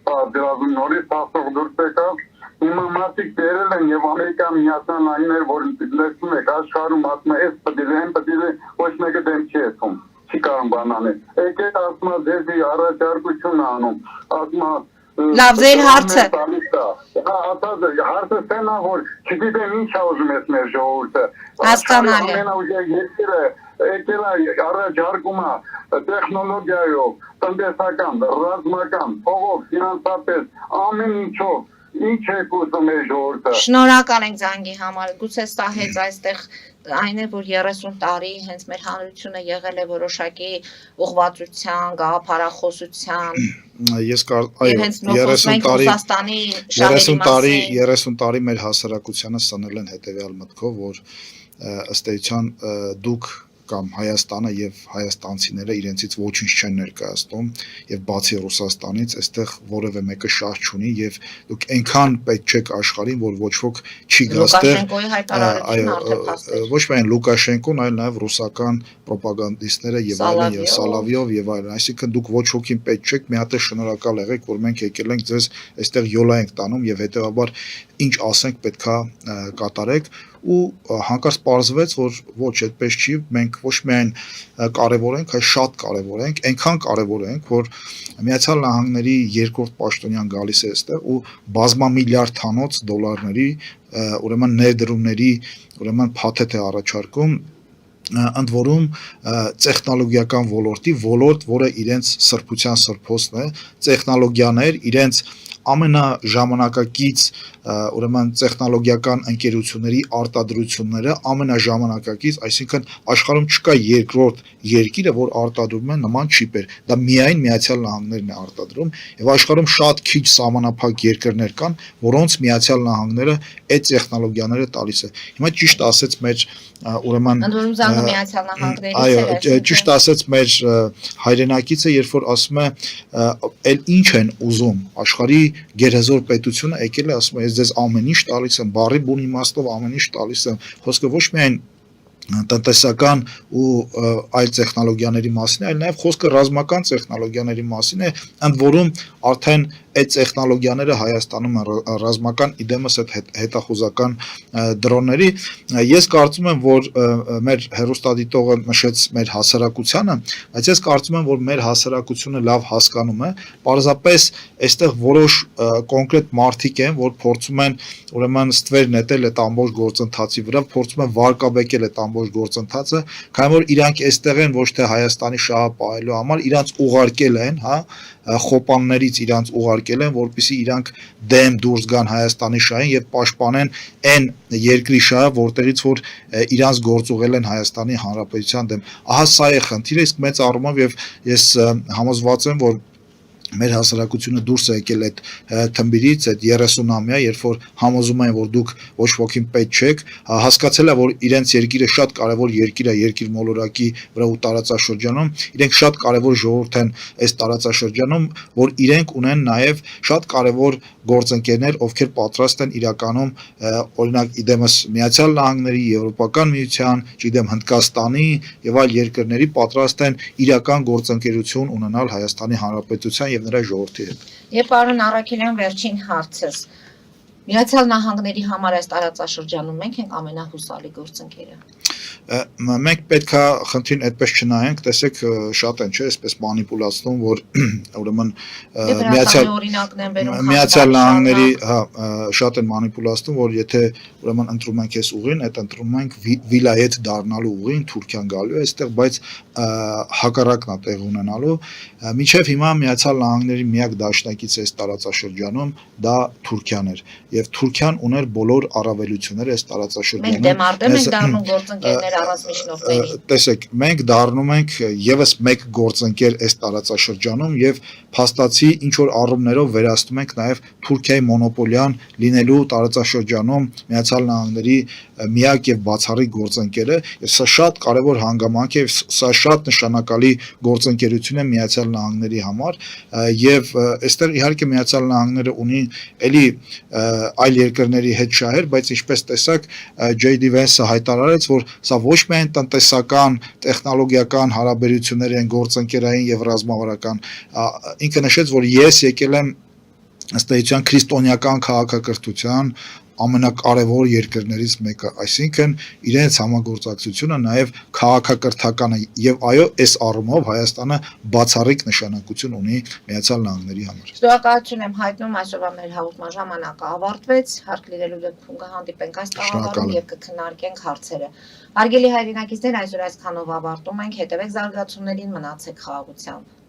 J: պատերազմ նորից հաստող դուրս եկավ։ Հիմա մարդիկ դերել են եւ Ամերիկան Միացյալ Նահանգներ, որ լսում եք աշխարհում ասում է, «Էս պետք է ոչ մեկը դեմ չի եսում»։ Չի կարող բան անել։ Եկեք ասում է դեպի առաջարկություն անում, ասում է
A: Լավ, ձեր հարցը։
J: Հարցը սենա, որ չգիտեմ ինչ է ուզում ես մեր ժողովուրդը։
A: Հասկանալի։
J: Ամենաուժեղ երկիրը եկել է առաջարկում է տեխնոլոգիայով, տնտեսական, ռազմական, փողով, ֆինանսապես, ամեն ինչով։ Ինչ է կուզում մեր ժողովուրդը։
A: Շնորհակալ ենք զանգի համար։ Գուցե սա հենց այստեղ այն է, որ 30 տարի հենց մեր հանրությունը եղել է որոշակի ուղղվածության, գաղափարախոսության։
B: Ես այո 30 տարի մեր հասարակությանը սնել են հետեւյալ մտքով, որ ըստ էության դուք կամ Հայաստանը եւ հայաստանցիները իրենցից ոչինչ չեն ներկայացնում եւ բացի Ռուսաստանից այստեղ որևէ մեկը շահ չունի եւ դուք այնքան պետք չեք աշխարհին, որ ոչ ոք չի գա այստեղ ոչ միայն Լուկաշենկոն, այլ նաեւ ռուսական ռոպագանդիստները եւ այլն եւ Սալավիով եւ այլն, այսինքն դուք ոչ ոքին պետք չեք, մի հատ է շնորհակալ եղեք, որ մենք եկել ենք ձեզ այստեղ յոլա ենք տանում եւ հետեւաբար ինչ ասենք պետքա կատարեք ու հանկարծ պարզվեց, որ ոչ այդպես չի, մենք ոչ միայն կարևոր ենք, այլ շատ կարևոր ենք, այնքան կարևոր ենք, որ Միացյալ Նահանգների երկրորդ պաշտոնյան գալիս է այստեղ ու բազմամիլիարդ թանոց դոլարների, ուրեմն ներդրումների, ուրեմն փաթեթ է առաջարկում ընդ որում տեխնոլոգիական ոլորտ, որը իրենց սրբության սրբոցն է, տեխնոլոգիաներ, իրենց ամենաժամանակակից ուրեմն տեխնոլոգիական ընկերությունների արտադրությունները ամենաժամանակակից, այսինքն աշխարհում չկա երկրորդ երկիրը, որ արտադրում է նման չիպեր, դա միայն Միացյալ Նահանգներն է արտադրում եւ աշխարհում շատ քիչ սահմանափակ երկրներ կան, որոնց Միացյալ Նահանգները այդ տեխնոլոգիաները տալիս է։ Հիմա ճիշտ ասեց մեր ուրեմն
A: Ընդ որում զանգը Միացյալ Նահանգներից
B: այո,
A: էր,
B: ճիշտ ասած մեր հայրենակիցը երբ որ ասում է էլ ինչ են ուզում աշխարհի գերեզոր պետությունը եկել է ասում է ես ձեզ ամեն ինչ տալիս եմ բառի բուն իմաստով ամեն ինչ տալիս եմ խոսքը ոչ միայն տնտեսական ու այլ տեխնոլոգիաների մասին, այլ նաև խոսքը ռազմական տեխնոլոգիաների մասին է, ընդ որում արդեն այդ տեխնոլոգիաները Հայաստանում են ռազմական իդեմս այդ հետախուզական դրոնների ես կարծում եմ որ մեր հերոստատիտողը նշեց մեր հասարակությանը բայց ես կարծում եմ որ մեր հասարակությունը լավ հասկանում է պարզապես այստեղ որոշ կոնկրետ մարդիկ են որ փորձում են ուրեմն ստվեր նետել այդ ամբողջ գործընթացի վրա փորձում են վարկաբեկել այդ ամբողջ գործընթացը քանի որ իրանք այստեղ են ոչ թե Հայաստանի շահը պահելու համար իրանք ուղարկել են հա խոպաններից իրանք ուղարկել են որպեսզի իրանք դեմ դուրս գան Հայաստանի շահին եւ պաշտպանեն այն երկրի շահը որտեղից որ իրանք գործուղել են Հայաստանի Հանրապետության դեմ ահա սա է խնդիրը իսկ մեծ առումով եւ ես համոզված եմ որ մեր հասարակությունը դուրս է եկել այդ թմբիրից այդ 30-ամյա երբ որ համոզում են որ դուք ոչ ոքին պետք չեք հասկացել է որ իրենց երկիրը շատ կարևոր երկիր է երկիր մոլորակի վրա ու տարածաշրջանում իրենք շատ կարևոր ժողովուրդ են այս տարածաշրջանում որ իրենք ունեն նաև շատ կարևոր գործընկերներ ովքեր պատրաստ են իրականում օրինակ իդեմս Միացյալ Նահանգների Եվրոպական միության, չգիտեմ Հնդկաստանի եւ այլ երկրների պատրաստ են իրական գործընկերություն ունենալ Հայաստանի Հանրապետության եւ նրա ժողովրդի հետ։
A: Եվ պարոն Առաքելյան վերջին հարցս Միացյալ Նահանգների համար այս տարածաշրջանում մենք ենք ամենահուսալի գործընկերը։
B: Մենք պետքա խնդրին այդպես չնայենք, տեսեք շատ են, չէ, այսպես մանիպուլացնում, որ ուրեմն Միացյալ Նահանգների, հա, շատ են մանիպուլացնում, որ եթե ուրեմն ընտրում ենք այս ուղին, այդ ընտրում ենք վիլայեթ դառնալու ուղին, Թուրքիան գալու է այստեղ, բայց հակառակն է տեղ ունենալու։ Մինչև հիմա Միացյալ Նահանգների միակ դաշնակիցը այս տարածաշրջանում դա Թուրքիան էր, եւ Թուրքիան ուներ բոլոր առավելությունները այս տարածաշրջանում։
A: Մենք դեմարտեմ ենք դառնում գործընկերներ առանձնիչնորհների։
B: Տեսեք, մենք դառնում ենք եւս մեկ գործընկեր այս տարածաշրջանում եւ փաստացի ինչ որ առումներով վերացնում ենք նաեւ Թուրքիայի մոնոպոլիան լինելու տարածաշրջանում Միացյալ Նահանգների միակ եւ բացառիկ գործընկերը, եւ սա շատ կարեւոր հանգամանք է եւ սա շատ նշանակալի գործընկերություն է Միացյալ Նահանգների համար եւ այստեղ իհարկե Միացյալ Նահանգները ունի էլի այլ երկրների հետ շահեր, բայց ինչպես տեսակ JD Vance-ը հայտարարեց, որ սա ոչ միայն տնտեսական, տեխնոլոգիական հարաբերություններ են գործընկերային եւ ռազմավարական, ինքը նշեց, որ ես եկել եմ ըստ էության քրիստոնեական քաղաքակրթության ամենակարևոր երկրներից մեկը, այսինքն իրենց համագործակցությունը նաև քաղաքակրթական է եւ այո, այս առումով Հայաստանը բացառիկ նշանակություն ունի Միացյալ Նահանգների համար։
A: Շնորհակալություն եմ հայտնում, այսօրվա մեր հաղորդման ժամանակը ավարտվեց, հարկ լինելու դեպքում կհանդիպենք այս տաղավարում եւ կքննարկենք հարցերը։ Հարգելի հայրենակիցներ, այսօր այսքանով ավարտում ենք, հետեւեք զարգացումներին, մնացեք խաղաղությամբ։